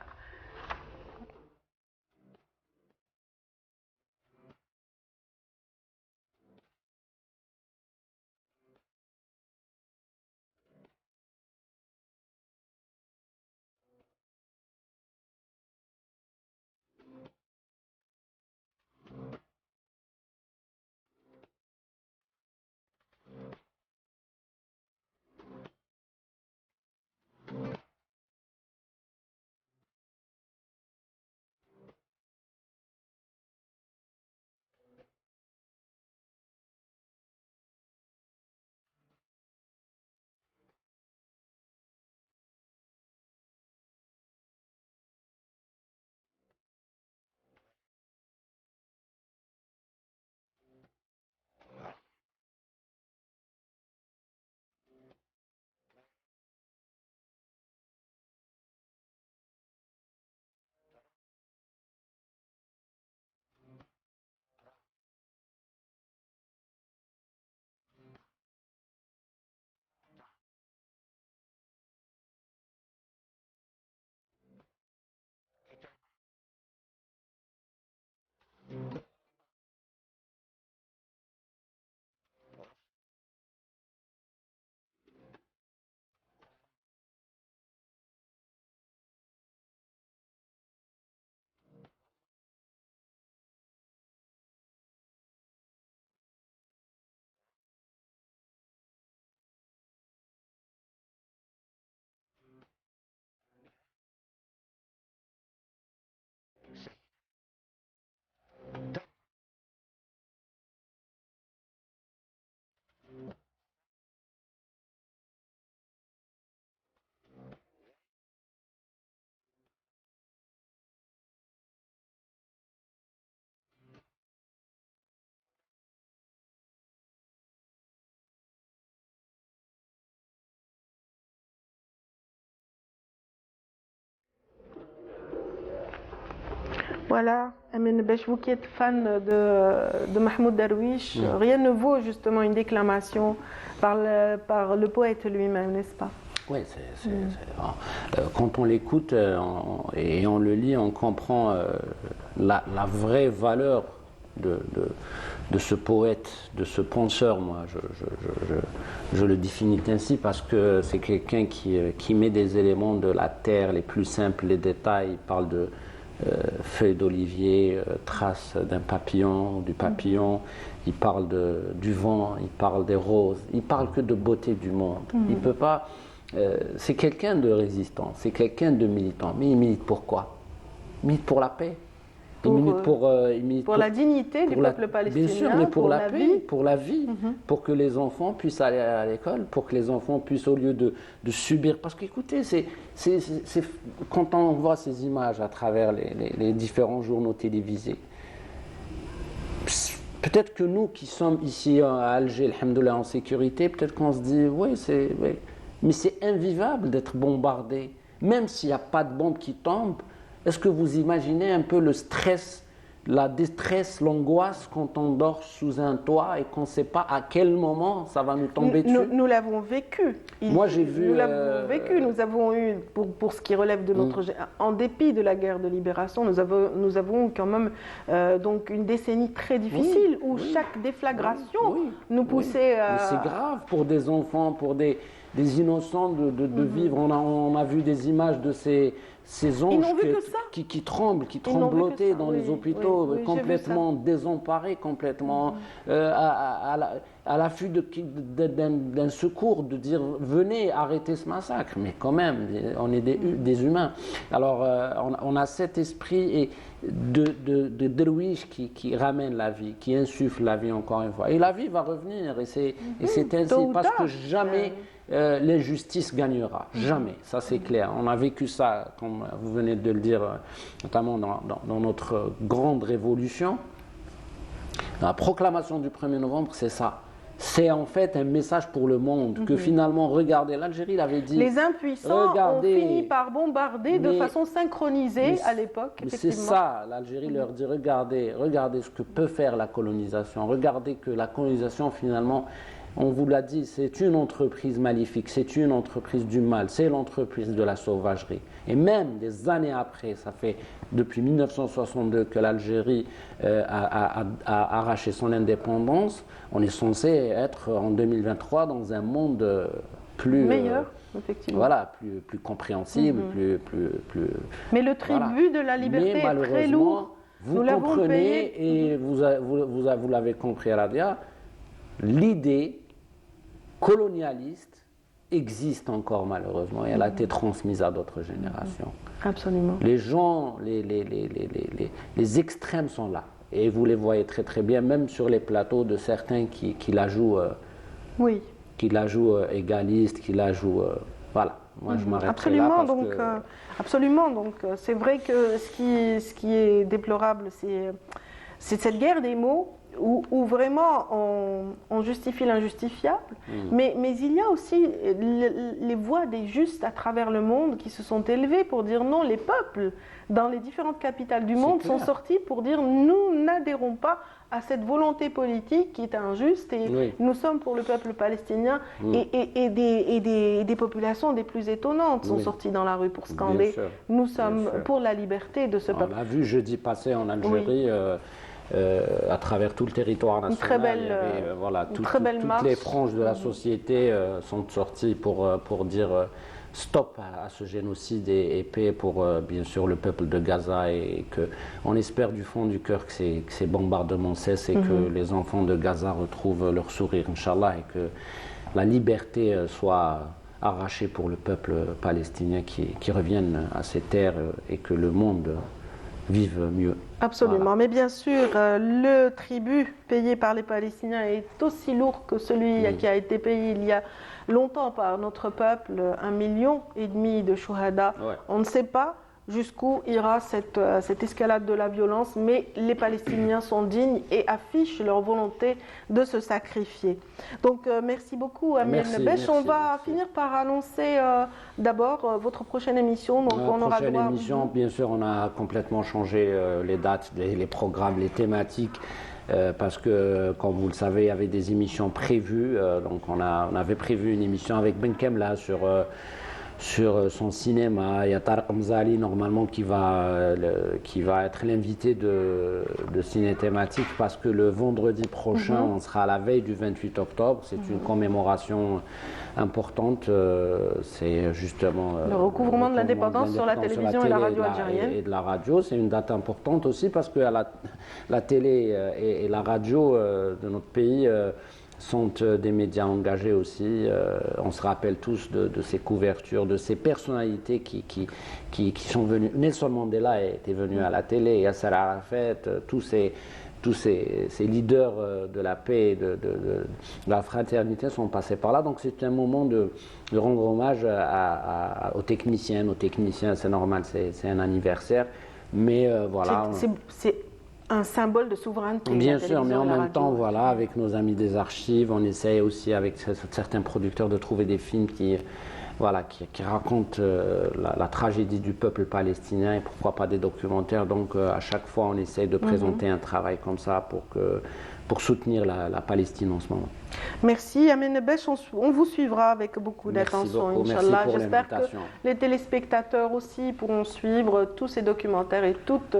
Voilà, vous qui êtes fan de Mahmoud Darwish, rien ne vaut justement une déclamation par le poète lui-même, n'est-ce pas? Oui, quand on l'écoute et on le lit, on comprend la vraie valeur de ce poète, de ce penseur. Moi, je le définis ainsi parce que c'est quelqu'un qui met des éléments de la terre les plus simples, les détails. Il parle de feuilles d'olivier, traces d'un papillon, du papillon. Il parle du vent, il parle des roses. Il parle que de beauté du monde. Il peut pas. C'est quelqu'un de résistant, c'est quelqu'un de militant. Mais il milite pour quoi? Il milite pour la paix. Il milite pour la dignité du peuple palestinien. Bien sûr, mais pour la paix, pour la vie, pour que les enfants puissent aller à l'école, pour que les enfants puissent, au lieu de subir. Parce qu'écoutez, quand on voit ces images à travers les différents journaux télévisés, peut-être que nous qui sommes ici à Alger, alhamdoulilah, en sécurité, peut-être qu'on se dit, oui, mais c'est invivable d'être bombardé. Même s'il n'y a pas de bombe qui tombe, est-ce que vous imaginez un peu le stress, la détresse, l'angoisse quand on dort sous un toit et qu'on ne sait pas à quel moment ça va nous tomber dessus? Nous l'avons vécu. Moi, j'ai vu. Nous l'avons vécu. Nous avons eu, pour ce qui relève de notre. En dépit de la guerre de libération, nous avons quand même donc une décennie très difficile où chaque déflagration nous poussait Mais c'est grave pour des enfants, pour des innocents de vivre. On a vu des images de ces anges qui tremblent, qui tremblotaient dans les hôpitaux, complètement désemparés, complètement à l'affût d'un secours, de dire venez arrêter ce massacre. Mais quand même, on est des humains. Alors on a cet esprit de derwiche qui ramène la vie, qui insuffle la vie encore une fois. Et la vie va revenir. Et c'est ainsi parce que jamais l'injustice gagnera. Jamais. Ça c'est clair. On a vécu ça, comme vous venez de le dire, notamment dans notre grande révolution. La proclamation du 1er novembre, c'est ça. C'est en fait un message pour le monde que finalement, regardez, l'Algérie l'avait dit. Les impuissants ont fini par bombarder de façon synchronisée à l'époque. C'est ça, l'Algérie leur dit, regardez ce que peut faire la colonisation. Regardez que la colonisation finalement, on vous l'a dit, c'est une entreprise maléfique, c'est une entreprise du mal, c'est l'entreprise de la sauvagerie. Et même des années après, ça fait depuis 1962 que l'Algérie a arraché son indépendance, on est censé être en 2023 dans un monde plus meilleur, effectivement. Voilà, plus compréhensible, plus. Mais le tribut de la liberté est très lourd. Vous comprenez, et vous l'avez compris à Radia, l'idée colonialiste existe encore malheureusement et elle a été transmise à d'autres générations. Absolument. Les gens, les extrêmes sont là et vous les voyez très très bien, même sur les plateaux de certains qui la jouent, qui la jouent égaliste, qui la jouent, voilà. Moi je m'arrêterai là parce que... Absolument, donc c'est vrai que ce qui est déplorable, c'est cette guerre des mots. Où vraiment on justifie l'injustifiable, mais il y a aussi les voix des justes à travers le monde qui se sont élevées pour dire non, les peuples dans les différentes capitales du monde sont sortis pour dire nous n'adhérons pas à cette volonté politique qui est injuste et nous sommes pour le peuple palestinien et des populations des plus étonnantes sont sorties dans la rue pour scander nous sommes pour la liberté de ce peuple. On l'a vu jeudi passé en Algérie. À travers tout le territoire national, toutes les franges de la société sont sorties pour dire stop à ce génocide et paix pour bien sûr le peuple de Gaza et qu'on espère du fond du cœur que ces bombardements cessent et que les enfants de Gaza retrouvent leur sourire, Inch'Allah, et que la liberté soit arrachée pour le peuple palestinien qui revienne à ses terres et que le monde vivent mieux. Absolument, mais bien sûr, le tribut payé par les Palestiniens est aussi lourd que celui qui a été payé il y a longtemps par notre peuple, 1,5 million de shuhada. On ne sait pas jusqu'où ira cette escalade de la violence, mais les Palestiniens sont dignes et affichent leur volonté de se sacrifier. Donc merci beaucoup Amir Nebech. On va finir par annoncer d'abord votre prochaine émission. Donc on aura prochaine émission, bien sûr, on a complètement changé les dates, les programmes, les thématiques. Parce que, comme vous le savez, il y avait des émissions prévues. Donc on avait prévu une émission avec Ben Kemla sur son cinéma. Il y a Tarek Mzali normalement qui va être l'invité de Ciné Thématique parce que le vendredi prochain, on sera à la veille du 28 octobre. C'est une commémoration importante. C'est justement le recouvrement de l'indépendance sur la télévision et la radio algérienne. Et de la radio, c'est une date importante aussi parce que la télé et la radio de notre pays sont des médias engagés aussi. On se rappelle tous de ces couvertures, de ces personnalités qui sont venues. Nelson Mandela était venu à la télé, Yasser Arafat, tous ces leaders de la paix et de la fraternité sont passés par là. Donc c'est un moment de rendre hommage aux techniciennes. C'est normal, c'est un anniversaire. Mais voilà. C'est un symbole de souveraineté. Bien sûr, mais en même temps, voilà, avec nos amis des archives, on essaie aussi avec certains producteurs de trouver des films qui racontent la tragédie du peuple palestinien et pourquoi pas des documentaires. Donc à chaque fois, on essaie de présenter un travail comme ça pour que pour soutenir la Palestine en ce moment. Merci Amen Besh, on vous suivra avec beaucoup d'attention, Inch'Allah. J'espère que les téléspectateurs aussi pourront suivre tous ces documentaires et toutes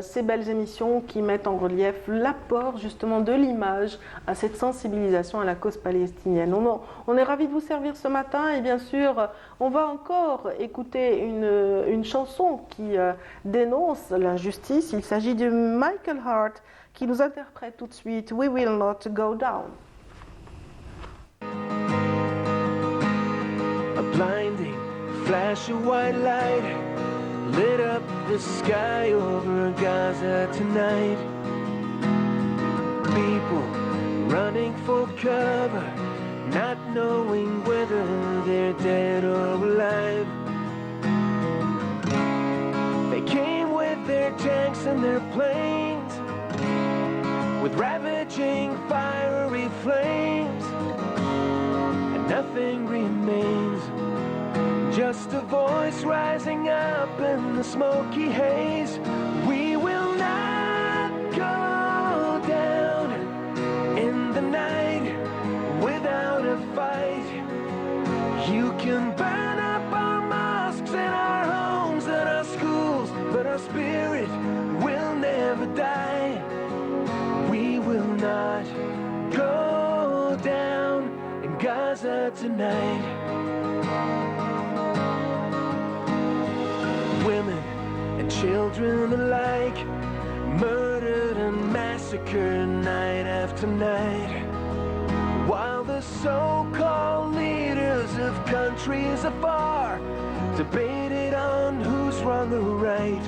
ces belles émissions qui mettent en relief l'apport justement de l'image à cette sensibilisation à la cause palestinienne. On est ravis de vous servir ce matin et bien sûr, on va encore écouter une chanson qui dénonce l'injustice. Il s'agit de Michael Hart qui nous interprète tout de suite We Will Not Go Down. A blinding flash of white light lit up the sky over Gaza tonight. People running for cover, not knowing whether they're dead or alive. They came with their tanks and their planes, with ravaging fiery flames, and nothing remains, just a voice rising up in the smoky haze. We will not go down in the night without a fight. You can burn up our mosques and our homes and our schools, but our spirit will never die. We will not go down in Gaza tonight. Women and children alike, murdered and massacred night after night, while the so-called leaders of countries afar debated on who's wrong or right.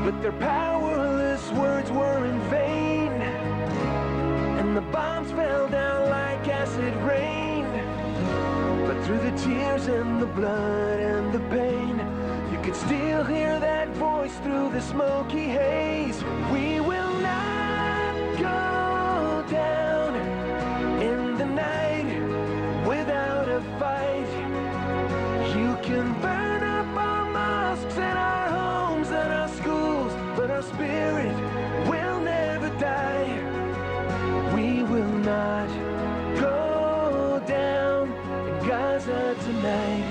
But their powerless words were in vain, and the bombs fell down like acid rain. But through the tears and the blood and the pain, you could still hear that voice through the smoky haze. We will not go down in the night without a fight. You can burn up our mosques and our homes and our schools, but our spirit will never die. We will not go down in Gaza tonight.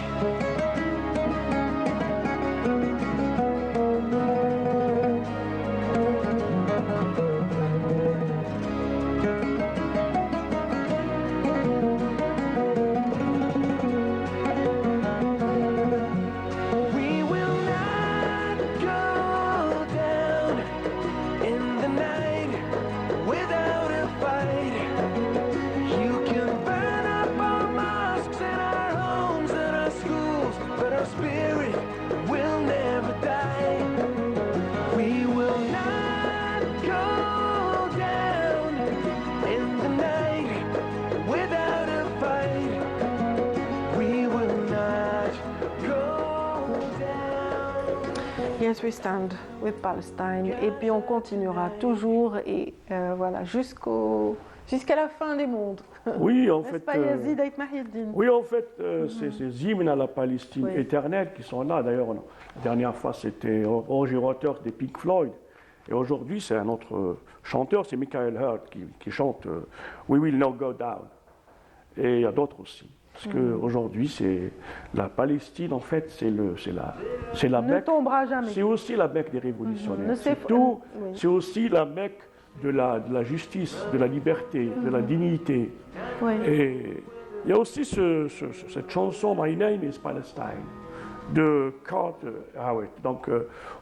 Yes, we stand with Palestine. Et puis on continuera toujours et voilà jusqu'à la fin des mondes. Oui, en N'est-ce fait. pas, Yazid Ait Mahiddin? Oui, en fait, c'est ces hymnes à la Palestine éternelle qui sont là. D'ailleurs, la dernière fois, c'était Roger Waters des Pink Floyd. Et aujourd'hui, c'est un autre chanteur, c'est Michael Hurt qui chante We Will Not Go Down. Et il y a d'autres aussi. Parce qu'aujourd'hui, c'est la Palestine, en fait, c'est la Ne Mecque. tombera jamais. C'est aussi la Mecque des révolutionnaires. Oui. C'est aussi la Mecque de la justice, de la liberté, de la dignité. Oui. Et il y a aussi cette chanson My Name is Palestine de Carter Howard. Donc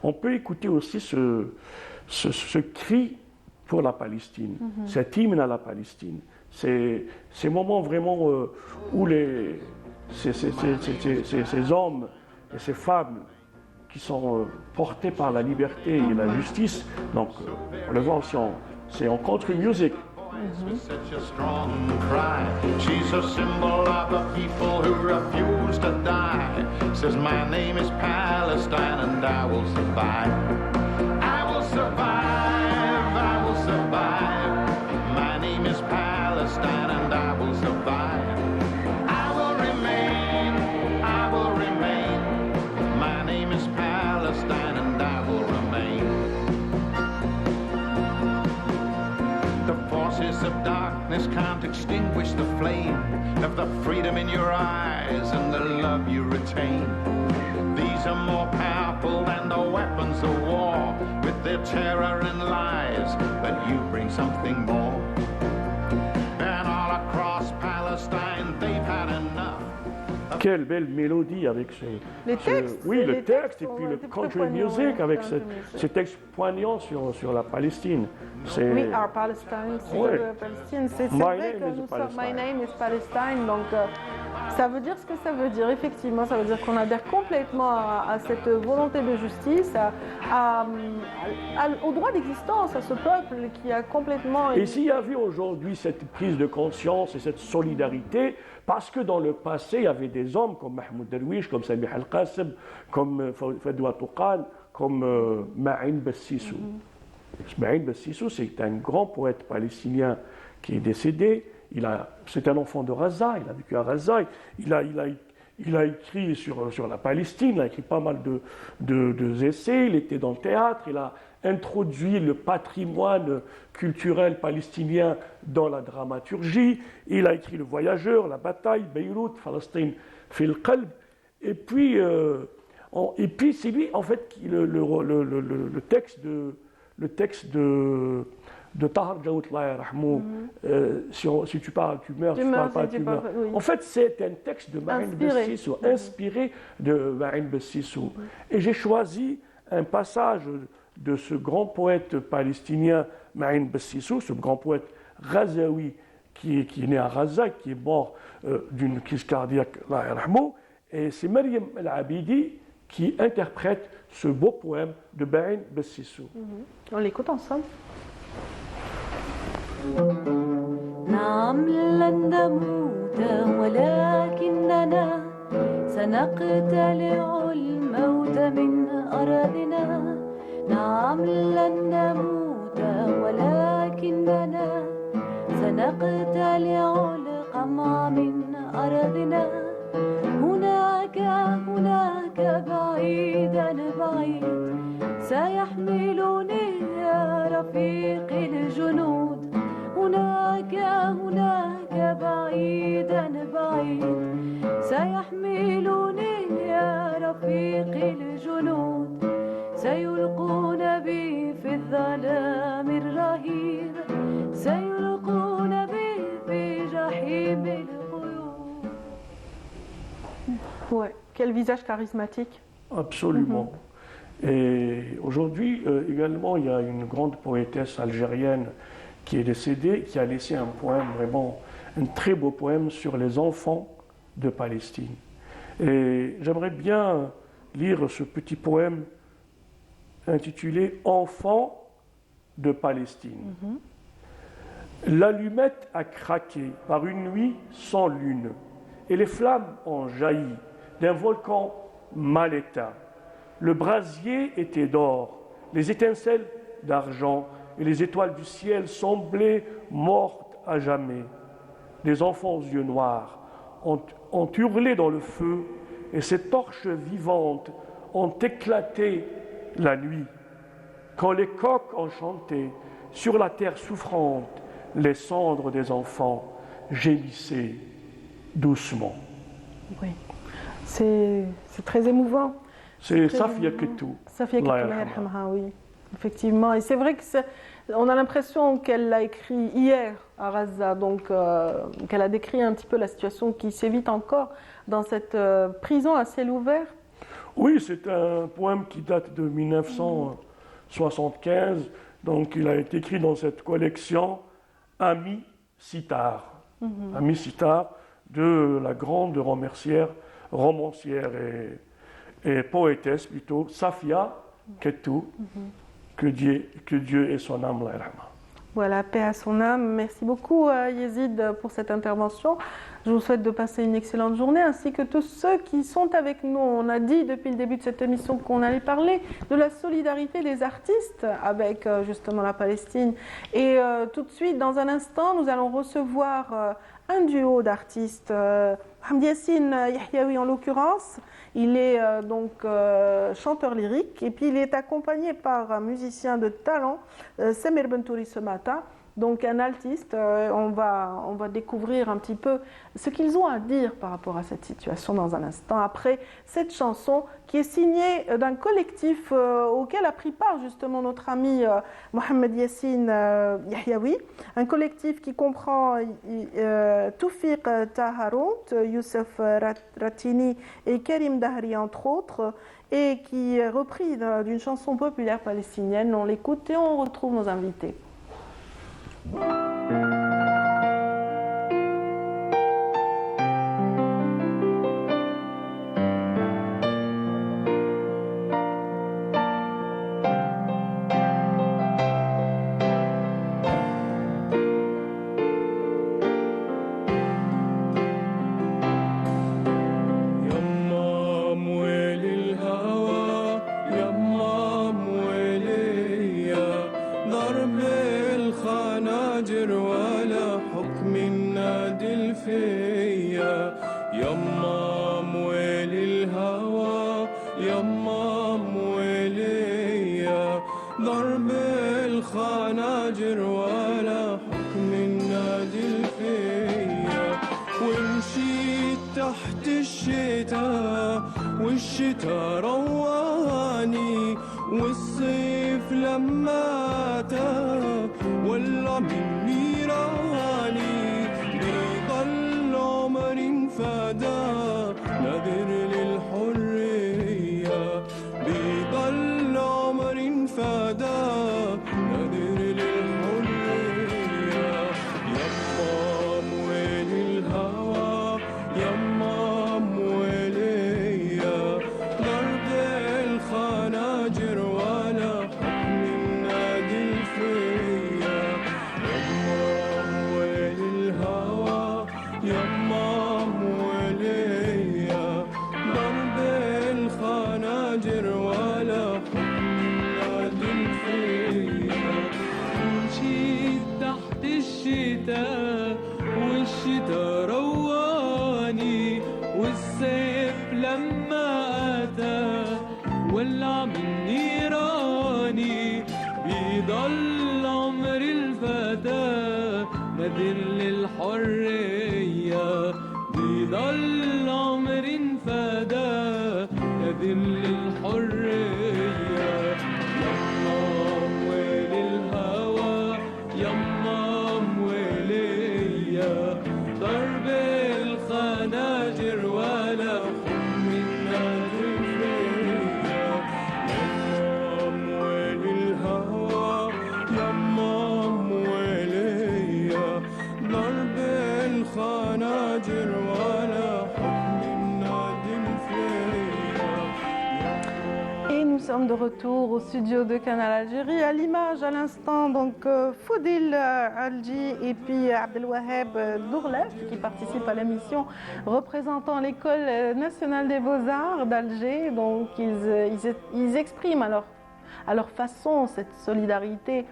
on peut écouter aussi ce cri pour la Palestine, cet hymne à la Palestine. Ces moments vraiment où ces hommes et ces femmes qui sont portés par la liberté et la justice, donc on le voit aussi en country music. Such a strong cry. She's a symbol of a people who refuse to die. Says my name is Palestine and I will survive. I will survive. I will survive. My name is Palestine and I will survive. I will remain. I will remain. My name is Palestine and I will remain. of darkness can't extinguish the flame of the freedom in your eyes and the love you retain. These are more powerful than the weapons of war, with their terror and lies, but you bring something more. And all across Palestine, they've had enough. Quelle belle mélodie avec les textes. Oui, le texte et sont puis le très country poignants, music avec country ces textes poignants sur la Palestine. We are Palestine, c'est Ouais. Palestine. C'est My vrai name que is nous sommes Palestine. My name is Palestine, donc ça veut dire ce que ça veut dire. Effectivement, ça veut dire qu'on adhère complètement à cette volonté de justice, au droit d'existence, à ce peuple qui a complètement. Et s'il y avait aujourd'hui cette prise de conscience et cette solidarité, parce que dans le passé, il y avait des hommes comme Mahmoud Darwish, comme Samih Al-Qasim, comme Fadwa Touqan, comme Ma'in Bassissou. Ma'in Bassissou, c'est un grand poète palestinien qui est décédé. C'est un enfant de Raza, il a vécu à Raza. Il a écrit sur la Palestine, il a écrit pas mal de essais, il était dans le théâtre, il a introduit le patrimoine culturel palestinien dans la dramaturgie. Il a écrit Le Voyageur, La Bataille, Beyrouth, Palestine, Fil Qalb. Et puis c'est lui, en fait, le texte de Tahar Djaout, Allah yarhamou, si tu parles, tu meurs, si tu parles pas, tu meurs. Oui. En fait, c'est un texte de Ma'in Bassissou, inspiré de Ma'in Bassissou. Et j'ai choisi un passage de ce grand poète palestinien Ma'in Bassissou, ce grand poète ghazaoui qui est né à Gaza, qui est mort d'une crise cardiaque, Allah yarhamou. Et c'est Maryam El-Abidi qui interprète ce beau poème de Ma'in Bassissou. On l'écoute ensemble. نعم لن نموت ولكننا سنقتلع الموت من أرضنا نعم لن نموت ولكننا سنقتلع القمع من أرضنا هناك بعيدا بعيد سيحملني يا رفيق الجنود هناك بعيدا بعيد سيحملني يا رفيق الجنود سيلقون بي في الظلام الرهيب سيلقون بي في جحيم القيود. Ouais, quel visage charismatique. Absolument. Et aujourd'hui, également, il y a une grande poétesse algérienne qui est décédée, qui a laissé un poème, vraiment un très beau poème sur les enfants de Palestine. Et j'aimerais bien lire ce petit poème intitulé « Enfants de Palestine ». L'allumette a craqué par une nuit sans lune, et les flammes ont jailli d'un volcan mal éteint. Le brasier était d'or, les étincelles d'argent, et les étoiles du ciel semblaient mortes à jamais. Des enfants aux yeux noirs ont hurlé dans le feu, et ces torches vivantes ont éclaté la nuit. Quand les coqs ont chanté sur la terre souffrante, les cendres des enfants gémissaient doucement. Oui, c'est très émouvant. C'est Safia Kettou. Safia Kettou, Allah yarhamha, oui. Effectivement, et c'est vrai qu'on a l'impression qu'elle l'a écrit hier à Gaza, donc qu'elle a décrit un petit peu la situation qui s'évite encore dans cette prison à ciel ouvert. Oui, c'est un poème qui date de 1975, donc il a été écrit dans cette collection Ami Sitar. Ami Sitar de la grande romancière et poétesse plutôt, Safia Kettou. Que Dieu ait son âme, Allah yarhamha. Voilà, paix à son âme. Merci beaucoup Yezid pour cette intervention. Je vous souhaite de passer une excellente journée, ainsi que tous ceux qui sont avec nous. On a dit depuis le début de cette émission qu'on allait parler de la solidarité des artistes avec justement la Palestine. Et tout de suite, dans un instant, nous allons recevoir un duo d'artistes. Hamdi Yassine Yahyaoui en l'occurrence. Il est donc chanteur lyrique et puis il est accompagné par un musicien de talent, Samir Bentouri ce matin. donc un altiste. On va découvrir un petit peu ce qu'ils ont à dire par rapport à cette situation dans un instant, après cette chanson qui est signée d'un collectif auquel a pris part justement notre ami Mohamed Yassine Yahyaoui, un collectif qui comprend Toufiq Taharout, Youssef Ratini et Karim Dahri entre autres, et qui est repris d'une chanson populaire palestinienne. On l'écoute et on retrouve nos invités. والشتا رواني والصيف لما أتى ولع من نيراني بيضل عمر فدا نادر للحرية بيضل عمر فدا نادر للحرية يما مويل الهوى يما والشتا رواني والصيف لما أتى ولع من نيراني بيضل عمر الفتى نذر للحرية بيضل عمر فدا نذر للحرية يما مويل الهوى يما ضرب الخناجر ولا حكم النادر فيا يما مويل الهوى يما مويليا ضرب الخناجر ولا حكم النادر فيا. Et nous sommes de retour au studio de Canal Algérie. À l'image, à l'instant, donc Foudil Alji et puis Abdelwaheb Dourlef qui participent à l'émission représentant l'École nationale des beaux-arts d'Alger. Donc ils expriment à leur façon cette solidarité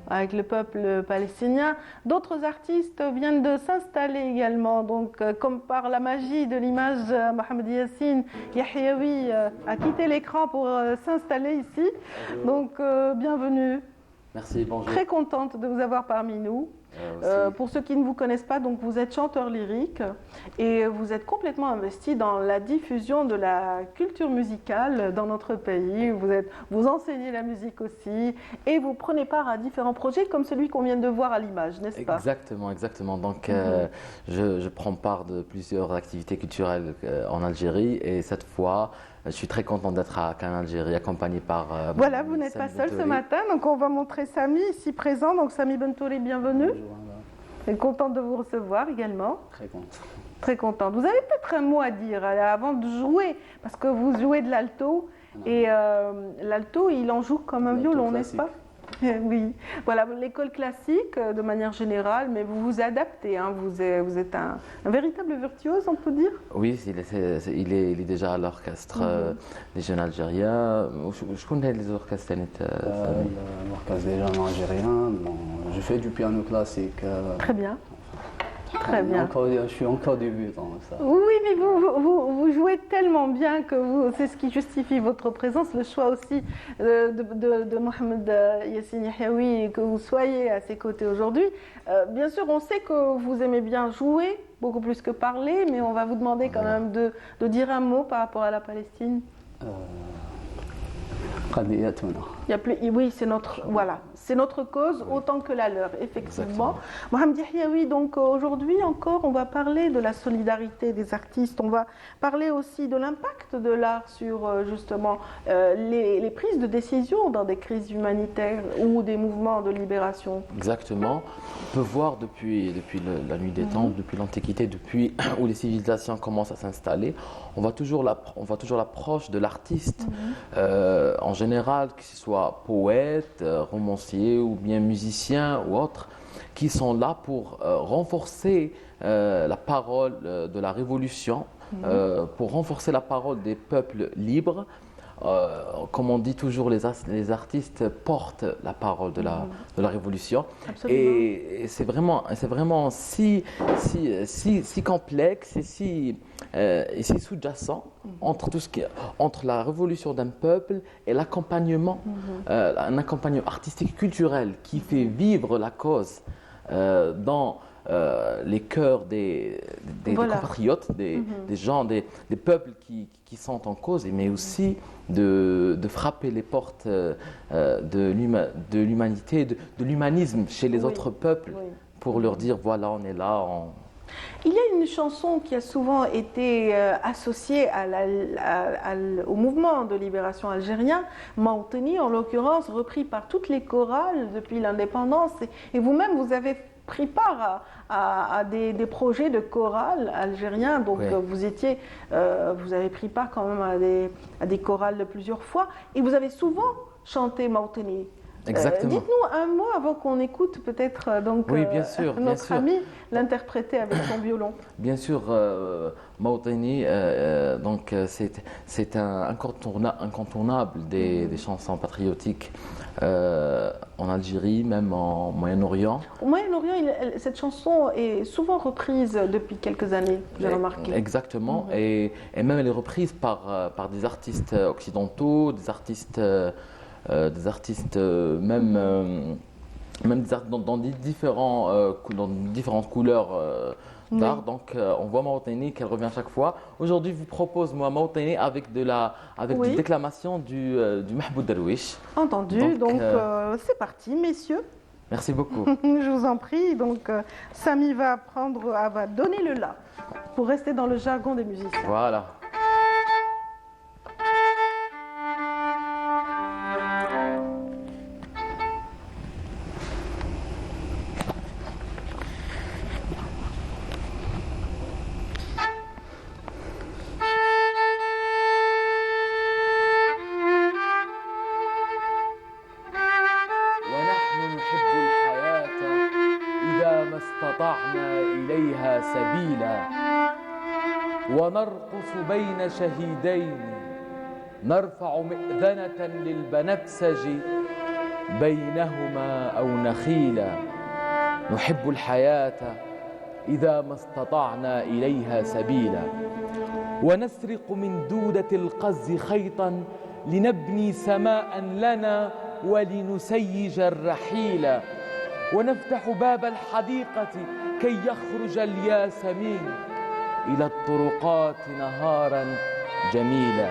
avec le peuple palestinien. D'autres artistes viennent de s'installer également, donc comme par la magie de l'image, Mohamed Yassine Yahyaoui a quitté l'écran pour s'installer ici. Donc bienvenue. Merci, bonjour. Très contente de vous avoir parmi nous. Pour ceux qui ne vous connaissent pas, donc vous êtes chanteur lyrique et vous êtes complètement investi dans la diffusion de la culture musicale dans notre pays. Vous enseignez la musique aussi et vous prenez part à différents projets comme celui qu'on vient de voir à l'image, n'est-ce pas? Exactement, exactement. Donc je prends part de plusieurs activités culturelles en Algérie et cette fois, je suis très content d'être à Canal Algérie, accompagné par... voilà, vous n'êtes pas seul ce matin, donc on va montrer Sami ici présent. Donc Sami Bentouri, bienvenue. Je suis contente de vous recevoir également. Très contente. Très contente. Vous avez peut-être un mot à dire avant de jouer, parce que vous jouez de l'alto, et l'alto, il en joue comme un violon, n'est-ce pas? Oui, voilà, l'école classique de manière générale, mais vous vous adaptez, hein, vous êtes un véritable virtuose, on peut dire? Oui, il est déjà à l'orchestre des jeunes algériens. Je connais les orchestres. L'orchestre des jeunes algériens, bon, je fais du piano classique. Très bien. Très bien. Je suis encore débutant. Ça. Oui, mais vous jouez tellement bien que c'est ce qui justifie votre présence, le choix aussi de Mohamed Yassine Yahyaoui et que vous soyez à ses côtés aujourd'hui. Bien sûr, on sait que vous aimez bien jouer, beaucoup plus que parler, mais on va vous demander quand même de dire un mot par rapport à la Palestine. Oui, c'est notre cause autant que la leur, effectivement. Mohamed Yahyaoui, donc aujourd'hui encore, on va parler de la solidarité des artistes, on va parler aussi de l'impact de l'art sur justement les prises de décision dans des crises humanitaires ou des mouvements de libération. Exactement. On peut voir depuis la nuit des temps, depuis l'Antiquité, depuis où les civilisations commencent à s'installer, on voit toujours l'approche de l'artiste en général, que ce soit poète, romancier ou bien musicien ou autre, qui sont là pour renforcer la parole de la révolution, pour renforcer la parole des peuples libres. Comme on dit toujours, les artistes portent la parole de la révolution. Absolument. Et c'est vraiment si complexe et si sous-jacent entre la révolution d'un peuple et l'accompagnement, un accompagnement artistique culturel qui fait vivre la cause dans les cœurs des compatriotes, des gens, des peuples qui sont en cause, mais aussi de frapper les portes de l'humanité, de l'humanisme chez les autres peuples, pour leur dire voilà, on est là. Il y a une chanson qui a souvent été associée au mouvement de libération algérien, Mawteni en l'occurrence, repris par toutes les chorales depuis l'indépendance. Et vous-même, vous avez pris part à des projets de chorales algériens, donc vous avez pris part quand même à des chorales de plusieurs fois, et vous avez souvent chanté Mawteni. Exactement. Dites-nous un mot avant qu'on écoute peut-être notre ami l'interpréter avec son violon. Bien sûr, Mawteni, c'est un incontournable des chansons patriotiques en Algérie, même en Moyen-Orient. Au Moyen-Orient, cette chanson est souvent reprise depuis quelques années, j'ai remarqué. Exactement, et même elle est reprise par des artistes occidentaux, des artistes même dans différentes couleurs d'art. Donc on voit Mawteni qu'elle revient chaque fois. Aujourd'hui, je vous propose Mawteni avec des déclamations du Mahmoud Darwish. Entendu, donc c'est parti, messieurs. Merci beaucoup. Je vous en prie. Donc Samy va donner le la pour rester dans le jargon des musiciens. Voilà. ونرقص بين شهيدين نرفع مئذنة للبنفسج بينهما أو نخيلا نحب الحياة إذا ما استطعنا إليها سبيلا ونسرق من دودة القز خيطا لنبني سماء لنا ولنسيج الرحيل ونفتح باب الحديقة كي يخرج الياسمين إلى الطرقات نهارا جميلا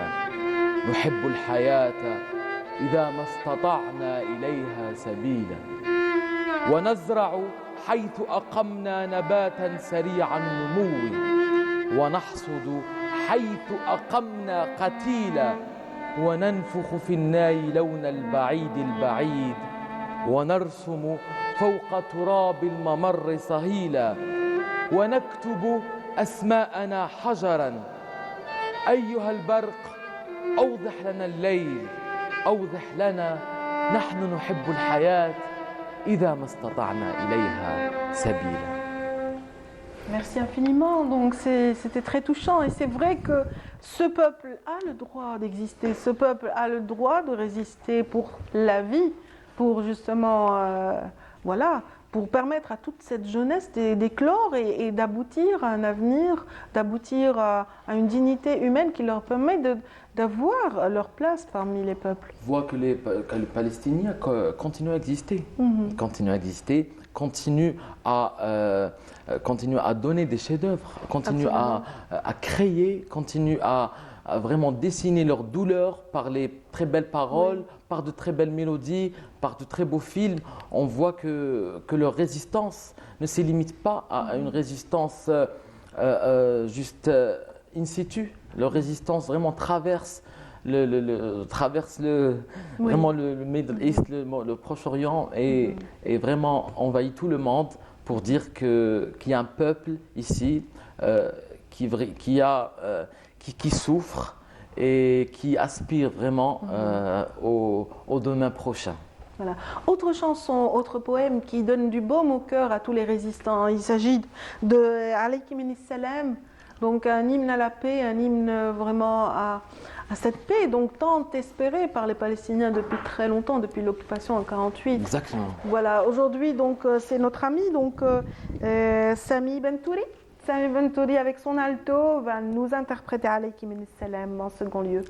نحب الحياة إذا ما استطعنا إليها سبيلا ونزرع حيث أقمنا نباتا سريع النمو ونحصد حيث أقمنا قتيلا وننفخ في الناي لون البعيد ونرسم فوق تراب الممر صهيلا ونكتب أسماءنا حجرا أيها البرق أوضح لنا الليل أوضح لنا نحن نحب الحياة إذا ما استطعنا إليها سبيلا. Merci infiniment. Donc c'était très touchant et c'est vrai que ce peuple a le droit d'exister, ce peuple a le droit de résister pour la vie, pour justement voilà, pour permettre à toute cette jeunesse d'éclore et d'aboutir à un avenir, d'aboutir à une dignité humaine qui leur permet d'avoir leur place parmi les peuples. Voit que les Palestiniens continuent à exister, continuent à donner des chefs-d'œuvre, continuent à créer, continuent à vraiment dessiner leur douleur par les très belles paroles, par de très belles mélodies, par de très beaux films. On voit que leur résistance ne se limite pas à une résistance juste in situ. Leur résistance vraiment traverse vraiment le Middle East, le Proche-Orient et vraiment envahit tout le monde pour dire qu'il y a un peuple ici qui souffre et qui aspire vraiment au demain prochain. Voilà. Autre chanson, autre poème qui donne du baume au cœur à tous les résistants. Il s'agit de Alayki Minis Salam, donc un hymne à la paix, un hymne vraiment à cette paix, donc tant espérée par les Palestiniens depuis très longtemps, depuis l'occupation en 1948. Exactement. Voilà, aujourd'hui donc c'est notre ami donc Sami Bentouri. Sami Bentouri avec son alto va nous interpréter Alayki Minis Salam en second lieu.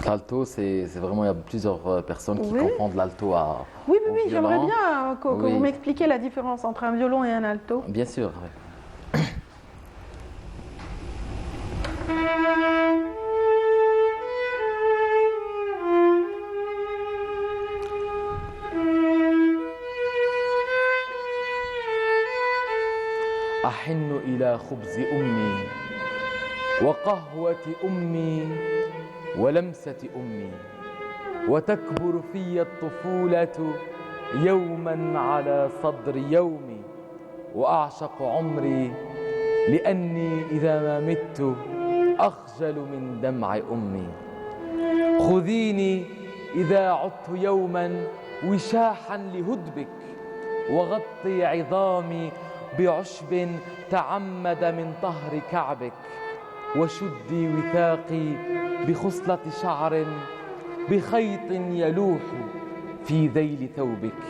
L'alto, c'est vraiment, il y a plusieurs personnes qui confondent l'alto à Oui, j'aimerais bien que vous m'expliquiez la différence entre un violon et un alto. Bien sûr. أحن إلى خبز أمي وقهوة أمي ولمسة أمي وتكبر في الطفولة يوما على صدر يومي وأعشق عمري لأني إذا ما مت أخجل من دمع أمي خذيني إذا عدت يوما وشاحا لهدبك وغطي عظامي بعشب تعمد من طهر كعبك وشدي وثاقي بخصلة شعر بخيط يلوح في ذيل ثوبك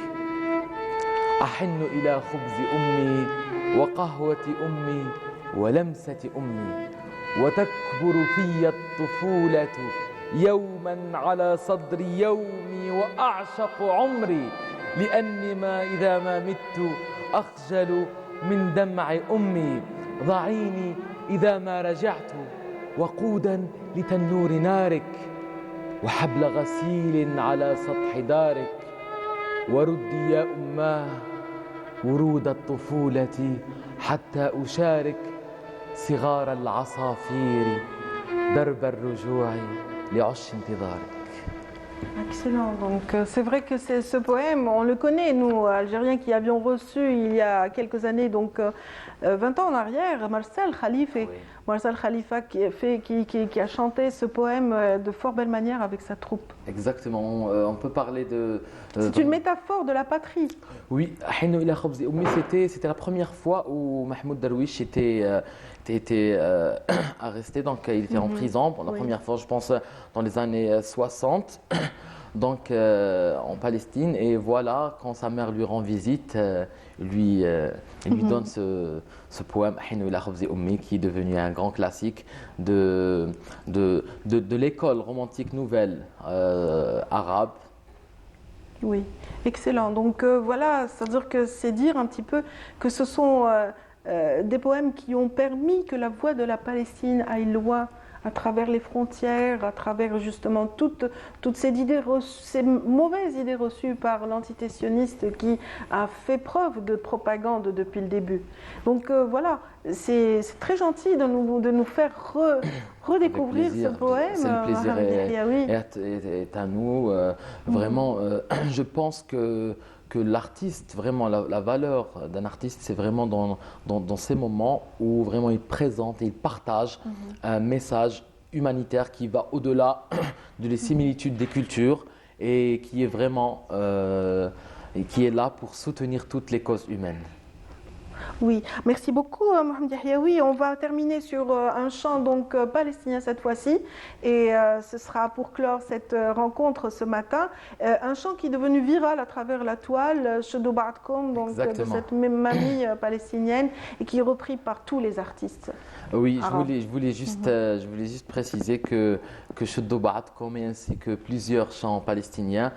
أحن إلى خبز أمي وقهوة أمي ولمسة أمي وتكبر في الطفولة يوما على صدر يومي وأعشق عمري لأني إذا ما مت أخجل من دمع أمي ضعيني إذا ما رجعت وقودا لتنور نارك وحبل غسيل على سطح دارك وردي يا أماه ورود الطفولة حتى أشارك صغار العصافير درب الرجوع لعش انتظارك. Excellent. Donc c'est vrai que ce poème, on le connaît, nous, Algériens qui avions reçu il y a quelques années, donc 20 ans en arrière, Marcel Khalifa. Oui. Marcel Khalifa qui a chanté ce poème de fort belle manière avec sa troupe. Exactement. On peut parler de... c'est une métaphore de la patrie. Oui. C'était la première fois où Mahmoud Darwish était arrêté, donc il était en prison pour la première fois, je pense, dans les années 60, donc en Palestine. Et voilà, quand sa mère lui rend visite, il lui donne ce poème Ahinu ila khubzi ummi, qui est devenu un grand classique de l'école romantique nouvelle arabe. Oui, excellent. Donc voilà, c'est-à-dire que c'est dire un petit peu que ce sont des poèmes qui ont permis que la voix de la Palestine aille loin à travers les frontières, à travers justement toutes ces idées ces mauvaises idées reçues par l'entité sioniste qui a fait preuve de propagande depuis le début. Donc voilà, c'est très gentil de nous faire redécouvrir ce poème. C'est le plaisir est à nous. Vraiment, je pense que l'artiste, vraiment la valeur d'un artiste, c'est vraiment dans ces moments où vraiment il présente et il partage un message humanitaire qui va au-delà de les similitudes des cultures et qui est vraiment qui est là pour soutenir toutes les causes humaines. Oui, merci beaucoup Mohamed Yahyaoui. On va terminer sur un chant donc palestinien cette fois-ci et ce sera pour clore cette rencontre ce matin. Un chant qui est devenu viral à travers la toile, Shuddu Ba'dkom, donc de cette même mamie palestinienne et qui est repris par tous les artistes. Oui, je voulais juste préciser que Shuddu Ba'dkom ainsi que plusieurs chants palestiniens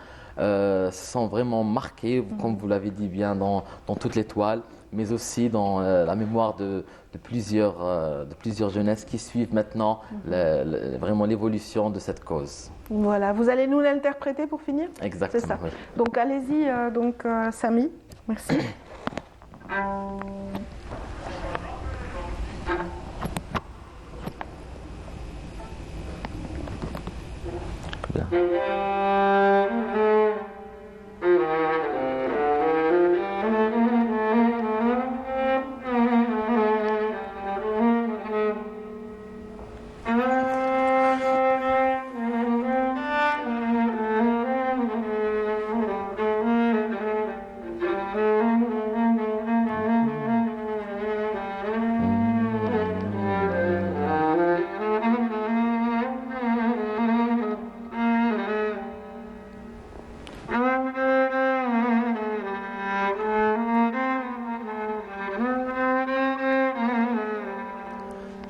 sont vraiment marqués, comme vous l'avez dit bien, dans toutes les toiles, mais aussi dans la mémoire de plusieurs jeunesses qui suivent maintenant vraiment l'évolution de cette cause. Voilà, vous allez nous l'interpréter pour finir? Exactement. C'est ça. Oui. Donc allez-y, Samy. Merci.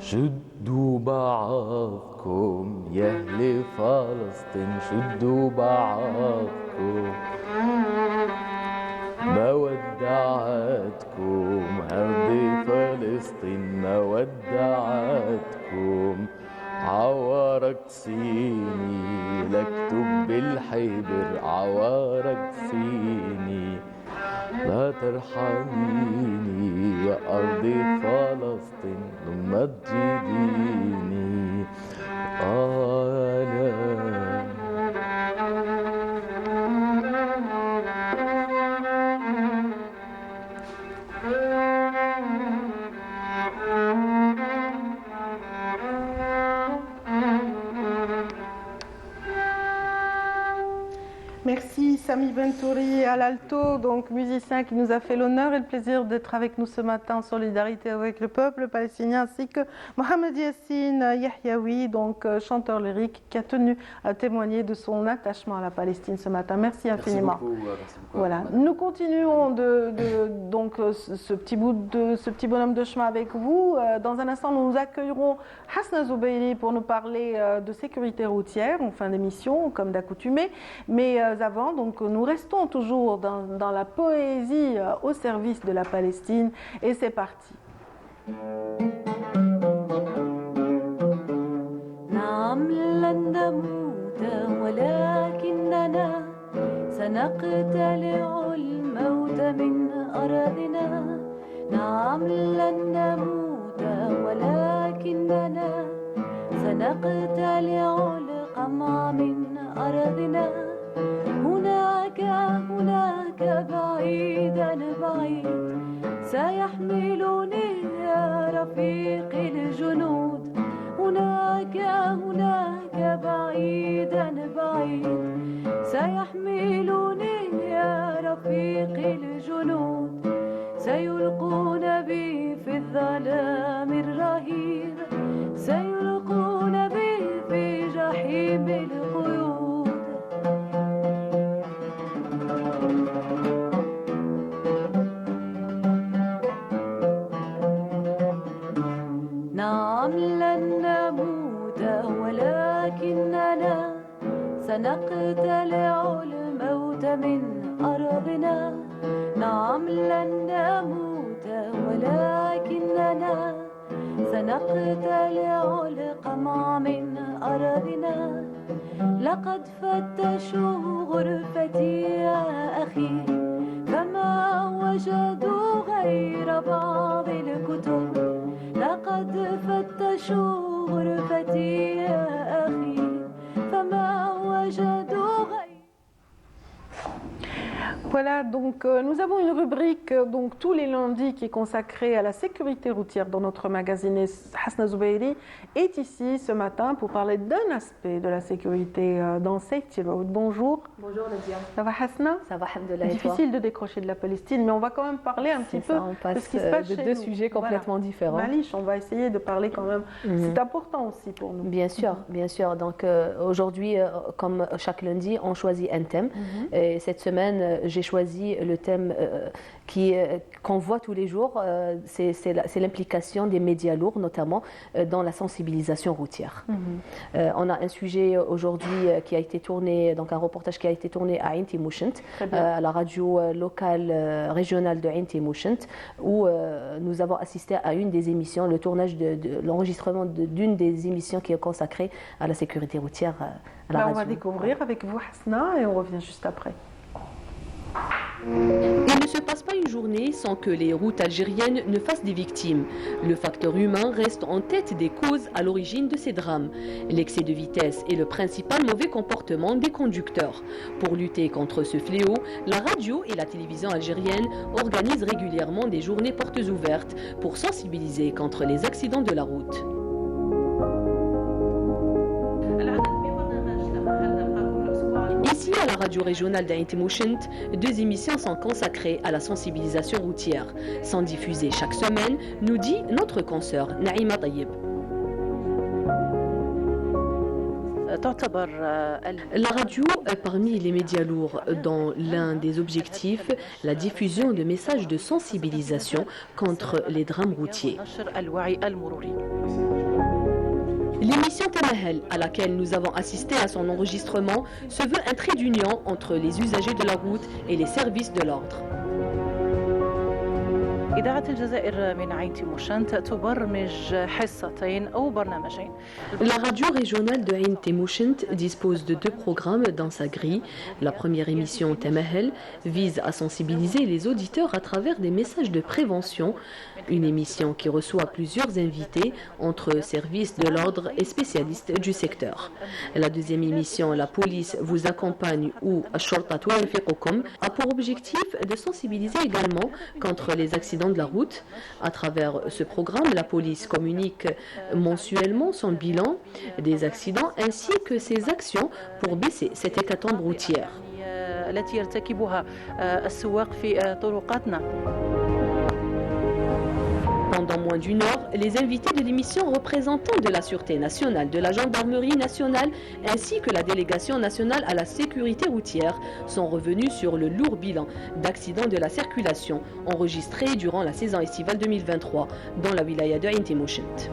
شدوا بعضكم يا أهل فلسطين، شدوا بعضكم، ما ودعتكم أرض فلسطين، ما ودعتكم، عوارك سيني لكتب بالحبر، عوارك سيني لا ترحميني يا أرض فلسطين، لما تجيبيني أنا. Merci Samy Bentouri à l'alto, donc musicien qui nous a fait l'honneur et le plaisir d'être avec nous ce matin en solidarité avec le peuple palestinien, ainsi que Mohamed Yassine Yahyaoui, donc chanteur lyrique qui a tenu à témoigner de son attachement à la Palestine ce matin. Merci infiniment. Merci beaucoup. Voilà, nous continuons donc ce petit bonhomme de chemin avec vous. Dans un instant, nous accueillerons Hasna Zoubeiri pour nous parler de sécurité routière en fin d'émission, comme d'accoutumé. Mais avant, donc, nous restons toujours dans la poésie au service de la Palestine. Et c'est parti. سنقتلع الموت من أرضنا، نعم لن نموت ولكننا سنقتلع القمع من أرضنا. هناك بعيدا بعيد سيحملني يا رفيقي الجنود. هناك بعيدا بعيد سيحملني يا رفيقي الجنود. سيلقون بي في الظلام الرهيب، سيلقون بي في جحيم القيود. نعم لن نموت ولكننا سنقتلع الموت من أرضنا. نعم لن نموت ولكننا سنقتلع القمع من أرضنا. لقد فتشوا غرفتي يا أخي فما وجدوا غير بعض الكتب. لقد فتشوا غرفتي يا أخي فما وجدوا غير. Voilà, donc nous avons une rubrique donc tous les lundis qui est consacrée à la sécurité routière dans notre magazine. Hasna Zoubeiri est ici ce matin pour parler d'un aspect de la sécurité dans Safety Road. Bonjour. Bonjour Nadia. Ça va Hasna? Ça va, alhamdoulilah. Difficile de décrocher de la Palestine, mais on va quand même parler un petit peu de ce qui se passe de chez deux nous. sujets complètement différents. Malish, on va essayer de parler quand même. C'est important aussi pour nous. Bien sûr, bien sûr. Donc aujourd'hui, comme chaque lundi, on choisit un thème. Et cette semaine, j'ai choisi le thème qu'on voit tous les jours. C'est l'implication des médias lourds, notamment dans la sensibilisation routière. On a un sujet aujourd'hui qui a été tourné, donc un reportage qui a été tourné à Ain Timoshent, à la radio locale régionale de Ain Timoshent, où nous avons assisté à une des émissions, le tournage de l'enregistrement d'une des émissions qui est consacrée à la sécurité routière à la radio. On va découvrir avec vous Hasna et on revient juste après. Il ne se passe pas une journée sans que les routes algériennes ne fassent des victimes. Le facteur humain reste en tête des causes à l'origine de ces drames. L'excès de vitesse est le principal mauvais comportement des conducteurs. Pour lutter contre ce fléau, la radio et la télévision algérienne organisent régulièrement des journées portes ouvertes pour sensibiliser contre les accidents de la route. Ici, à la radio régionale d'Ain Timoshent, deux émissions sont consacrées à la sensibilisation routière. Sont diffusées chaque semaine, nous dit notre consoeur Naïma Taïeb. La radio est parmi les médias lourds dont l'un des objectifs, la diffusion de messages de sensibilisation contre les drames routiers. L'émission Tamahel, à laquelle nous avons assisté à son enregistrement, se veut un trait d'union entre les usagers de la route et les services de l'ordre. إذاعة الجزائر من عين تيموشنت تبرمج حصتين أو برنامجين. La radio régionale de Ain Timoshent dispose de deux programmes dans sa grille. La première émission, Tamahel, vise à sensibiliser les auditeurs à travers des messages de prévention. Une émission qui reçoit plusieurs invités entre services de l'ordre et spécialistes du secteur. La deuxième émission, La police vous accompagne ou Shorta Touafiqoukoum, a pour objectif de sensibiliser également contre les accidents de la route. À travers ce programme, la police communique mensuellement son bilan des accidents ainsi que ses actions pour baisser cette hécatombe routière. التي يرتكبها السواق في طرقاتنا. Pendant moins d'une heure, les invités de l'émission représentants de la Sûreté nationale, de la Gendarmerie nationale ainsi que la Délégation nationale à la sécurité routière sont revenus sur le lourd bilan d'accidents de la circulation enregistrés durant la saison estivale 2023 dans la wilaya de Ain Timoshent.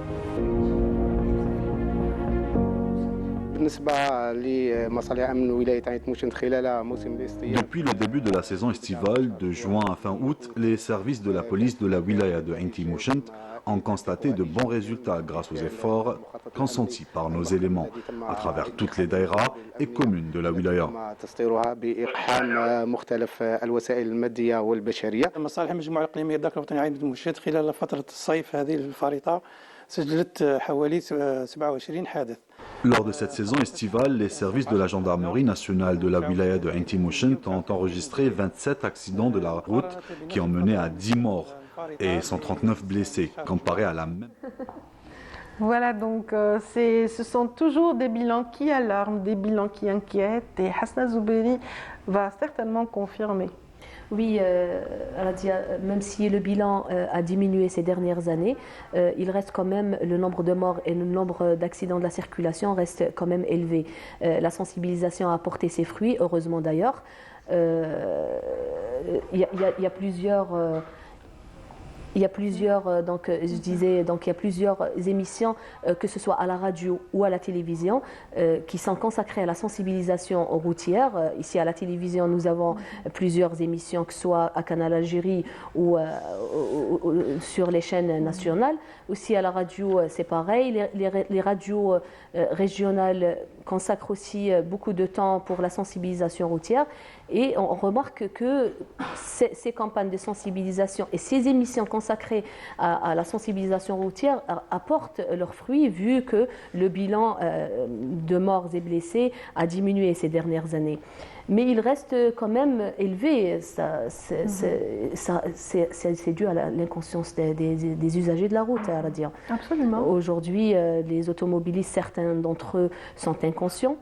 Depuis le début de la saison estivale, de juin à fin août, les services de la police de la wilaya de Ain Timoshent ont constaté de bons résultats grâce aux efforts consentis par nos éléments à travers toutes les daïras et communes de la wilaya. مصالح المجموعة الإقليمية الذاكرة الوطنية عين تيموشنت خلال فترة الصيف هذه الفارطة سجلت حوالي 27 حادث. Lors de cette saison estivale, les services de la gendarmerie nationale de la wilaya de Ain Timoshent ont enregistré 27 accidents de la route qui ont mené à 10 morts et 139 blessés, comparé à la même. Voilà, donc ce sont toujours des bilans qui alarment, des bilans qui inquiètent, et Hasna Zoubeiri va certainement confirmer. Oui, Radia, même si le bilan a diminué ces dernières années, il reste quand même, le nombre de morts et le nombre d'accidents de la circulation reste quand même élevé. La sensibilisation a porté ses fruits, heureusement d'ailleurs. Il y a plusieurs... Il y a plusieurs, donc je disais, donc il y a plusieurs émissions, que ce soit à la radio ou à la télévision, qui sont consacrées à la sensibilisation routière. Ici à la télévision, nous avons plusieurs émissions, que ce soit à Canal Algérie ou sur les chaînes nationales. Aussi à la radio, c'est pareil. Les radios régionales consacrent aussi beaucoup de temps pour la sensibilisation routière. Et on remarque que ces campagnes de sensibilisation et ces émissions consacrées à la sensibilisation routière apportent leurs fruits, vu que le bilan de morts et blessés a diminué ces dernières années. mais il reste quand même élevé. C'est dû à l'inconscience des usagers de la route, à dire. Absolument. Aujourd'hui, les automobilistes, certains d'entre eux sont inconscients.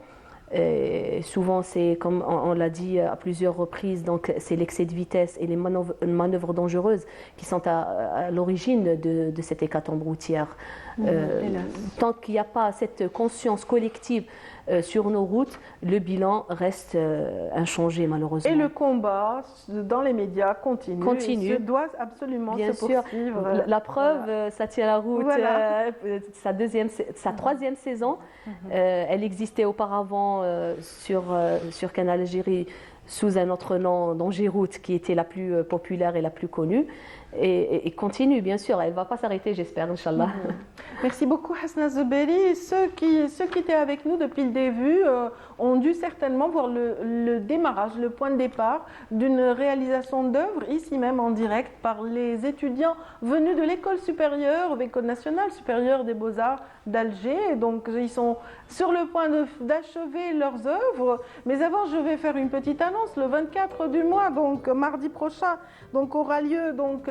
Et souvent, c'est comme on l'a dit à plusieurs reprises, donc c'est l'excès de vitesse et les manœuvres dangereuses qui sont à l'origine de cette hécatombe routière. Tant qu'il n'y a pas cette conscience collective sur nos routes, le bilan reste inchangé malheureusement. Et le combat dans les médias continue. Il doit absolument bien se sûr. poursuivre. La preuve, ça tient la route. Voilà. Sa troisième saison, elle existait auparavant sur Canal Algérie sous un autre nom, d'Angéroute, qui était la plus populaire et la plus connue. Et continue, bien sûr. Elle ne va pas s'arrêter, j'espère, Inch'Allah. Merci beaucoup, Hasna Zeberi. Ceux qui étaient avec nous depuis le début ont dû certainement voir le démarrage, le point de départ d'une réalisation d'œuvres, ici même en direct, par les étudiants venus de l'école supérieure, l'école nationale supérieure des beaux-arts d'Alger. Donc, ils sont sur le point d'achever leurs œuvres. Mais avant, je vais faire une petite annonce. Le 24 du mois, donc mardi prochain, donc aura lieu donc la